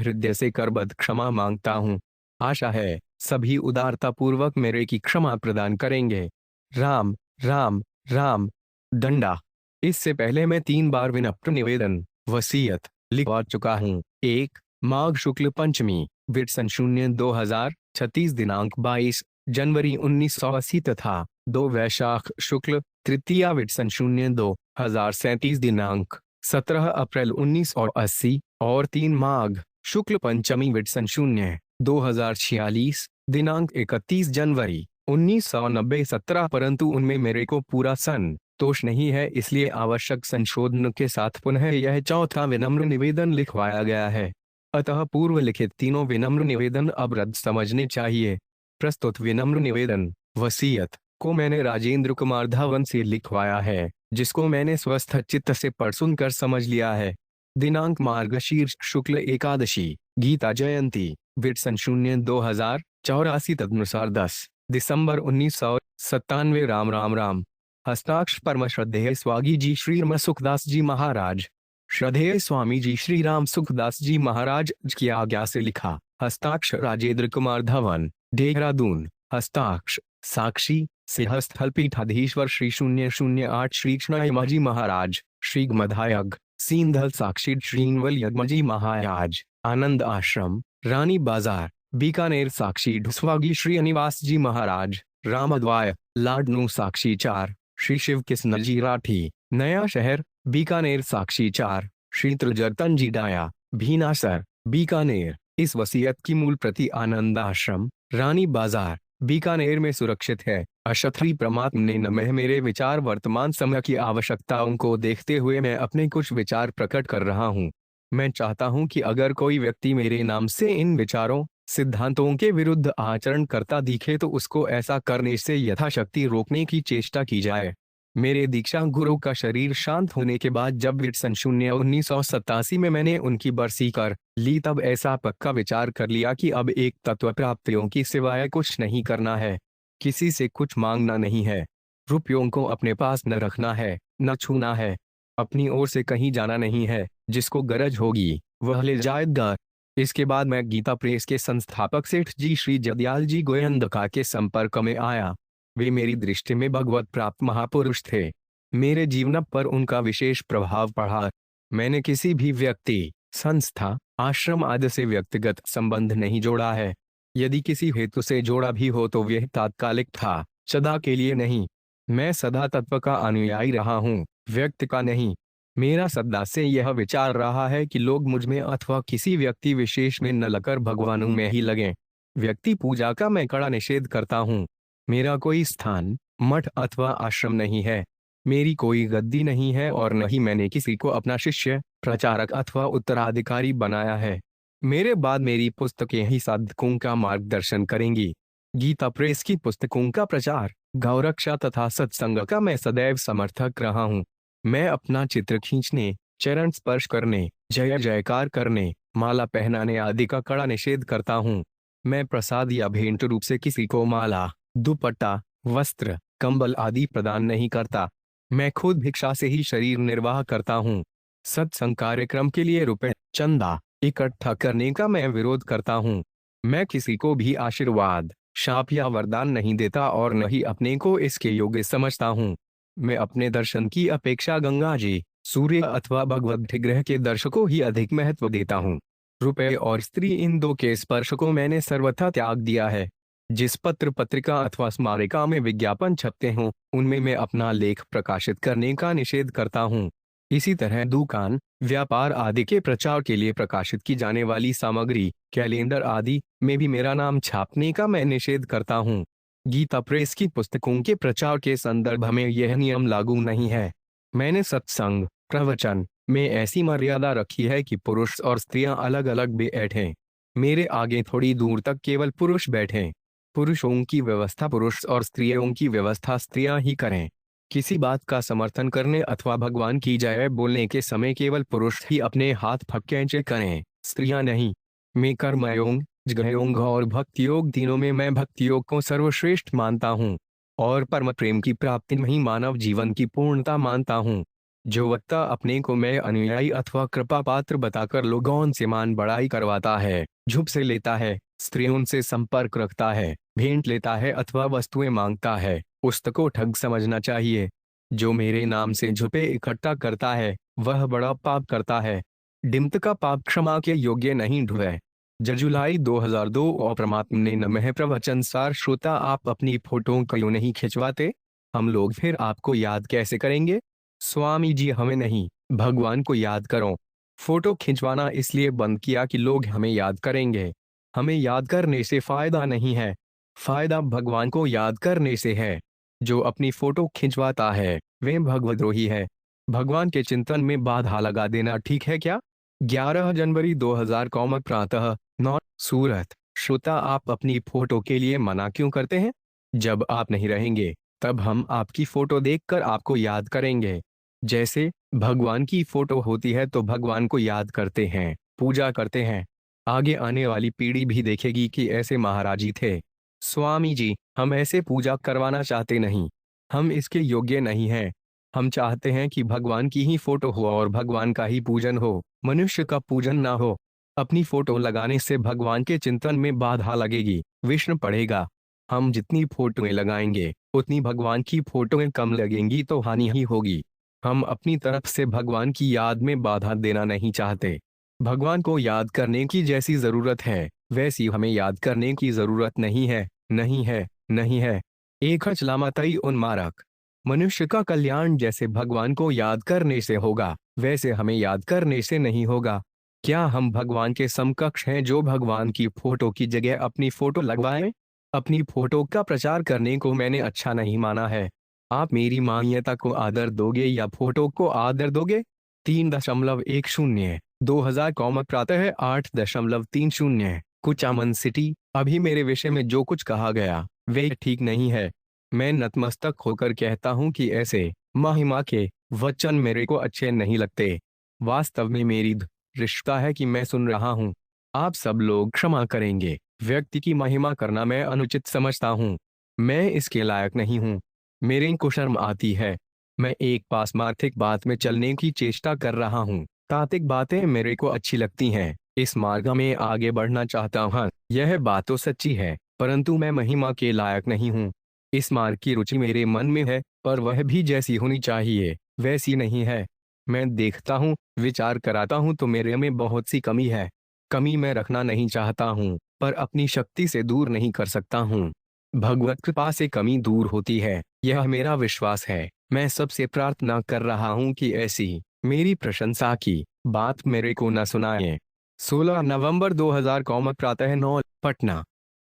हृदय से करबद्ध क्षमा मांगता हूं। आशा है सभी उदारता पूर्वक मेरे की क्षमा प्रदान करेंगे। राम राम राम। डंडा। इससे पहले मैं 3 बार विनम्र निवेदन, वसीयत लिखवा चुका हूँ। 1, माघ शुक्ल पंचमी, विटसन 0-2036 दिनांक 22 जनवरी 1980 तथा 2 वैशाख शुक्ल तृतीया विटसन 0-2037 दिनांक 17 अप्रैल 1980 और 3 माघ शुक्ल पंचमी विटसन 0-2046 दिनांक 31 जनवरी 1990 17, परंतु उनमें मेरे को पूरा संतोष नहीं है, इसलिए आवश्यक संशोधन के साथ पुनः यह चौथा विनम्र निवेदन लिखवाया गया है। अतः पूर्व लिखित तीनों विनम्र निवेदन अब रद्द समझने चाहिए। प्रस्तुत विनम्र निवेदन, वसीयत को मैंने राजेंद्र कुमार धवन से लिखवाया है, जिसको मैंने स्वस्थ चित्त से पढ़ सुनकर समझ लिया है। दिनांक मार्गशीर्ष शुक्ल एकादशी, गीता जयंती, विटसन 0-2084 तदनुसार 10 दिसंबर 1997। राम राम राम। हस्ताक्ष परम श्रद्धेय स्वामी जी श्री राम सुखदास जी महाराज। श्रद्धेय स्वामी जी श्री राम सुखदास जी महाराज की आज्ञा से लिखा। हस्ताक्ष राजेंद्र कुमार धवन, देहरादून। हस्ताक्ष साक्षी सिंहस्थल पीठाधीश्वर श्री 008 श्री कृष्ण जी महाराज। श्री मधायग सींधल साक्षी श्रीनवल यज्ञजी महाराज, आनंद आश्रम, रानी बाजार, बीकानेर। साक्षी ढुसवागी श्री अनिवास जी महाराज। रामद्वाय लाडनू साक्षी 4 श्री शिव कृष्ण जी राठी, नया शहर, बीकानेर। साक्षी 4 श्री त्रिजर्तन जी डाया, भीनासर, बीकानेर। इस वसीयत की मूल प्रति आनंद आश्रम, रानी बाजार, बीकानेर में सुरक्षित है। अशत्री परमात्मने नमः। मेरे विचार वर्तमान समय की आवश्यकताओं को देखते हुए मैं अपने कुछ विचार प्रकट कर रहा हूँ। मैं चाहता हूँ कि अगर कोई व्यक्ति मेरे नाम से इन विचारों, सिद्धांतों के विरुद्ध आचरण करता दिखे तो उसको ऐसा करने से यथाशक्ति रोकने की चेष्टा की जाए। मेरे दीक्षा गुरु का शरीर शांत होने के बाद जब विटसन 0-1987 में मैंने उनकी बरसी कर ली तब ऐसा पक्का विचार कर लिया कि अब एक तत्व प्राप्तियों की सिवाय कुछ नहीं करना है, किसी से कुछ मांगना नहीं है, रुपयों को अपने पास न रखना है, न छूना है। अपनी ओर से कहीं जाना नहीं है, जिसको गरज होगी वह ले जाएगा। इसके बाद मैं गीता प्रेस के संस्थापक सेठ जी श्री जदयाल जी गोयंदका के संपर्क में आया। वे मेरी दृष्टि में भगवत प्राप्त महापुरुष थे। मेरे जीवन पर उनका विशेष प्रभाव पड़ा। मैंने किसी भी व्यक्ति, संस्था, आश्रम आदि से व्यक्तिगत संबंध नहीं जोड़ा है। यदि किसी हेतु से जोड़ा भी हो तो वह तात्कालिक था, सदा के लिए नहीं। मैं सदा तत्व का अनुयायी रहा हूँ, व्यक्ति का नहीं। मेरा सदा से यह विचार रहा है कि लोग मुझ में अथवा किसी व्यक्ति विशेष में न लगकर भगवान में ही लगें। व्यक्ति पूजा का मैं कड़ा निषेध करता हूँ। मेरा कोई स्थान, मठ अथवा आश्रम नहीं है। मेरी कोई गद्दी नहीं है और न ही मैंने किसी को अपना शिष्य, प्रचारक अथवा उत्तराधिकारी बनाया है। मेरे बाद मेरी पुस्तकें ही साधकों का मार्गदर्शन करेंगी। गीता प्रेस की पुस्तकों का प्रचार, गौरक्षा तथा सत्संग का मैं सदैव समर्थक रहा हूँ। मैं अपना चित्र खींचने, चरण स्पर्श करने, जय जयकार करने, माला पहनाने आदि का कड़ा निषेध करता हूँ। मैं प्रसाद या भेंट रूप से किसी को माला, दुपट्टा, वस्त्र, कंबल आदि प्रदान नहीं करता। मैं खुद भिक्षा से ही शरीर निर्वाह करता हूँ। सत्संग कार्यक्रम के लिए रुपए, चंदा इकट्ठा करने का मैं विरोध करता हूँ। मैं किसी को भी आशीर्वाद, शाप या वरदान नहीं देता और न ही अपने को इसके योग्य समझता हूँ। मैं अपने दर्शन की अपेक्षा गंगा जी, सूर्य अथवा भगवत विग्रह के दर्शन को ही अधिक महत्व देता हूँ। रुपए और स्त्री इन दो के स्पर्श को मैंने सर्वथा त्याग दिया है। जिस पत्र पत्रिका अथवा स्मारिका में विज्ञापन छपते हों, उनमें मैं अपना लेख प्रकाशित करने का निषेध करता हूँ। इसी तरह दुकान, व्यापार आदि के प्रचार के लिए प्रकाशित की जाने वाली सामग्री, कैलेंडर आदि में भी मेरा नाम छापने का मैं निषेध करता हूँ। गीता प्रेस की पुस्तकों के प्रचार के संदर्भ में यह नियम लागू नहीं है। मैंने सत्संग, प्रवचन में ऐसी मर्यादा रखी है कि पुरुष और स्त्रियां अलग अलग बैठें। मेरे आगे थोड़ी दूर तक केवल पुरुष बैठें। पुरुषों की व्यवस्था पुरुष और स्त्रियों की व्यवस्था स्त्रियां ही करें। किसी बात का समर्थन करने अथवा भगवान की जय बोलने के समय केवल पुरुष ही अपने हाथ फक्केंचे करें, स्त्रियां नहीं। मैं कर्मयोग, ज्ञयोग और भक्ति योग तीनों में मैं भक्ति योग को सर्वश्रेष्ठ मानता हूँ और परम प्रेम की प्राप्ति में ही मानव जीवन की पूर्णता मानता हूँ। जो वक्ता अपने को मैं अनुयायी अथवा कृपा पात्र बताकर लोगों से मान बढ़ाई करवाता है, झुप से लेता है, स्त्रियों से संपर्क रखता है, भेंट लेता है अथवा वस्तुएं मांगता है, उसको ठग समझना चाहिए। जो मेरे नाम से झुपे इकट्ठा करता है वह बड़ा पाप करता है। डिम्त का पाप क्षमा के योग्य नहीं ढुए। जुलाई 2002 और परमात्मा ने नमः प्रवचन सार श्रोता आप अपनी फोटो क्यों नहीं खिंचवाते? हम लोग फिर आपको याद कैसे करेंगे? स्वामी जी हमें नहीं, भगवान को याद करो। फोटो खिंचवाना इसलिए बंद किया कि लोग हमें याद करेंगे। हमें याद करने से फायदा नहीं है, फायदा भगवान को याद करने से है। जो अपनी फोटो खिंचवाता है वह भगवद्रोही है। भगवान के चिंतन में बाधा लगा देना ठीक है क्या? 11 जनवरी 2000 कौमक प्रातः 9 सूरत। श्रोता आप अपनी फोटो के लिए मना क्यों करते हैं? जब आप नहीं रहेंगे तब हम आपकी फोटो देखकर आपको याद करेंगे। जैसे भगवान की फोटो होती है तो भगवान को याद करते हैं, पूजा करते हैं। आगे आने वाली पीढ़ी भी देखेगी कि ऐसे महाराज जी थे। स्वामी जी हम ऐसे पूजा करवाना चाहते नहीं, हम इसके योग्य नहीं हैं। हम चाहते हैं कि भगवान की ही फोटो हो और भगवान का ही पूजन हो, मनुष्य का पूजन ना हो। अपनी फोटो लगाने से भगवान के चिंतन में बाधा लगेगी, विष्णु पड़ेगा। हम जितनी फोटोएं लगाएंगे उतनी भगवान की फोटोएं कम लगेंगी तो हानि ही होगी। हम अपनी तरफ से भगवान की याद में बाधा देना नहीं चाहते। भगवान को याद करने की जैसी जरूरत है वैसी हमें याद करने की जरूरत नहीं है, नहीं है, नहीं है। एक हचलामतई उन्मारक। मनुष्य का कल्याण जैसे भगवान को याद करने से होगा वैसे हमें याद करने से नहीं होगा। क्या हम भगवान के समकक्ष हैं जो भगवान की फोटो की जगह अपनी फोटो लगवाएं? अपनी फोटो का प्रचार करने को मैंने अच्छा नहीं माना है। आप मेरी मान्यता को आदर दोगे या फोटो को आदर दोगे? 3.10 2000 कौमक प्रातः 8.30 कुचामन सिटी। अभी मेरे विषय में जो कुछ कहा गया वे ठीक नहीं है। मैं नतमस्तक होकर कहता हूँ कि ऐसे महिमा के वचन मेरे को अच्छे नहीं लगते। वास्तव में मेरी रिश्ता है कि मैं सुन रहा हूँ। आप सब लोग क्षमा करेंगे, व्यक्ति की महिमा करना मैं अनुचित समझता हूँ। मैं इसके लायक नहीं हूँ। मेरे को शर्म आती है। मैं एक पारमार्थिक बात में चलने की चेष्टा कर रहा हूँ। तात्विक बातें मेरे को अच्छी लगती हैं, इस मार्ग में आगे बढ़ना चाहता हूँ। यह बात तो सच्ची है, परंतु मैं महिमा के लायक नहीं हूँ। इस मार्ग की रुचि मेरे मन में है, पर वह भी जैसी होनी चाहिए वैसी नहीं है। मैं देखता हूँ, विचार कराता हूँ तो मेरे में बहुत सी कमी है। कमी मैं रखना नहीं चाहता हूँ, पर अपनी शक्ति से दूर नहीं कर सकता हूँ। भगवत कृपा से कमी दूर होती है, यह मेरा विश्वास है। मैं सबसे प्रार्थना कर रहा हूँ कि ऐसी मेरी प्रशंसा की बात मेरे को न सुनाएं। 16 नवंबर 2000 प्रातः 9 पटना।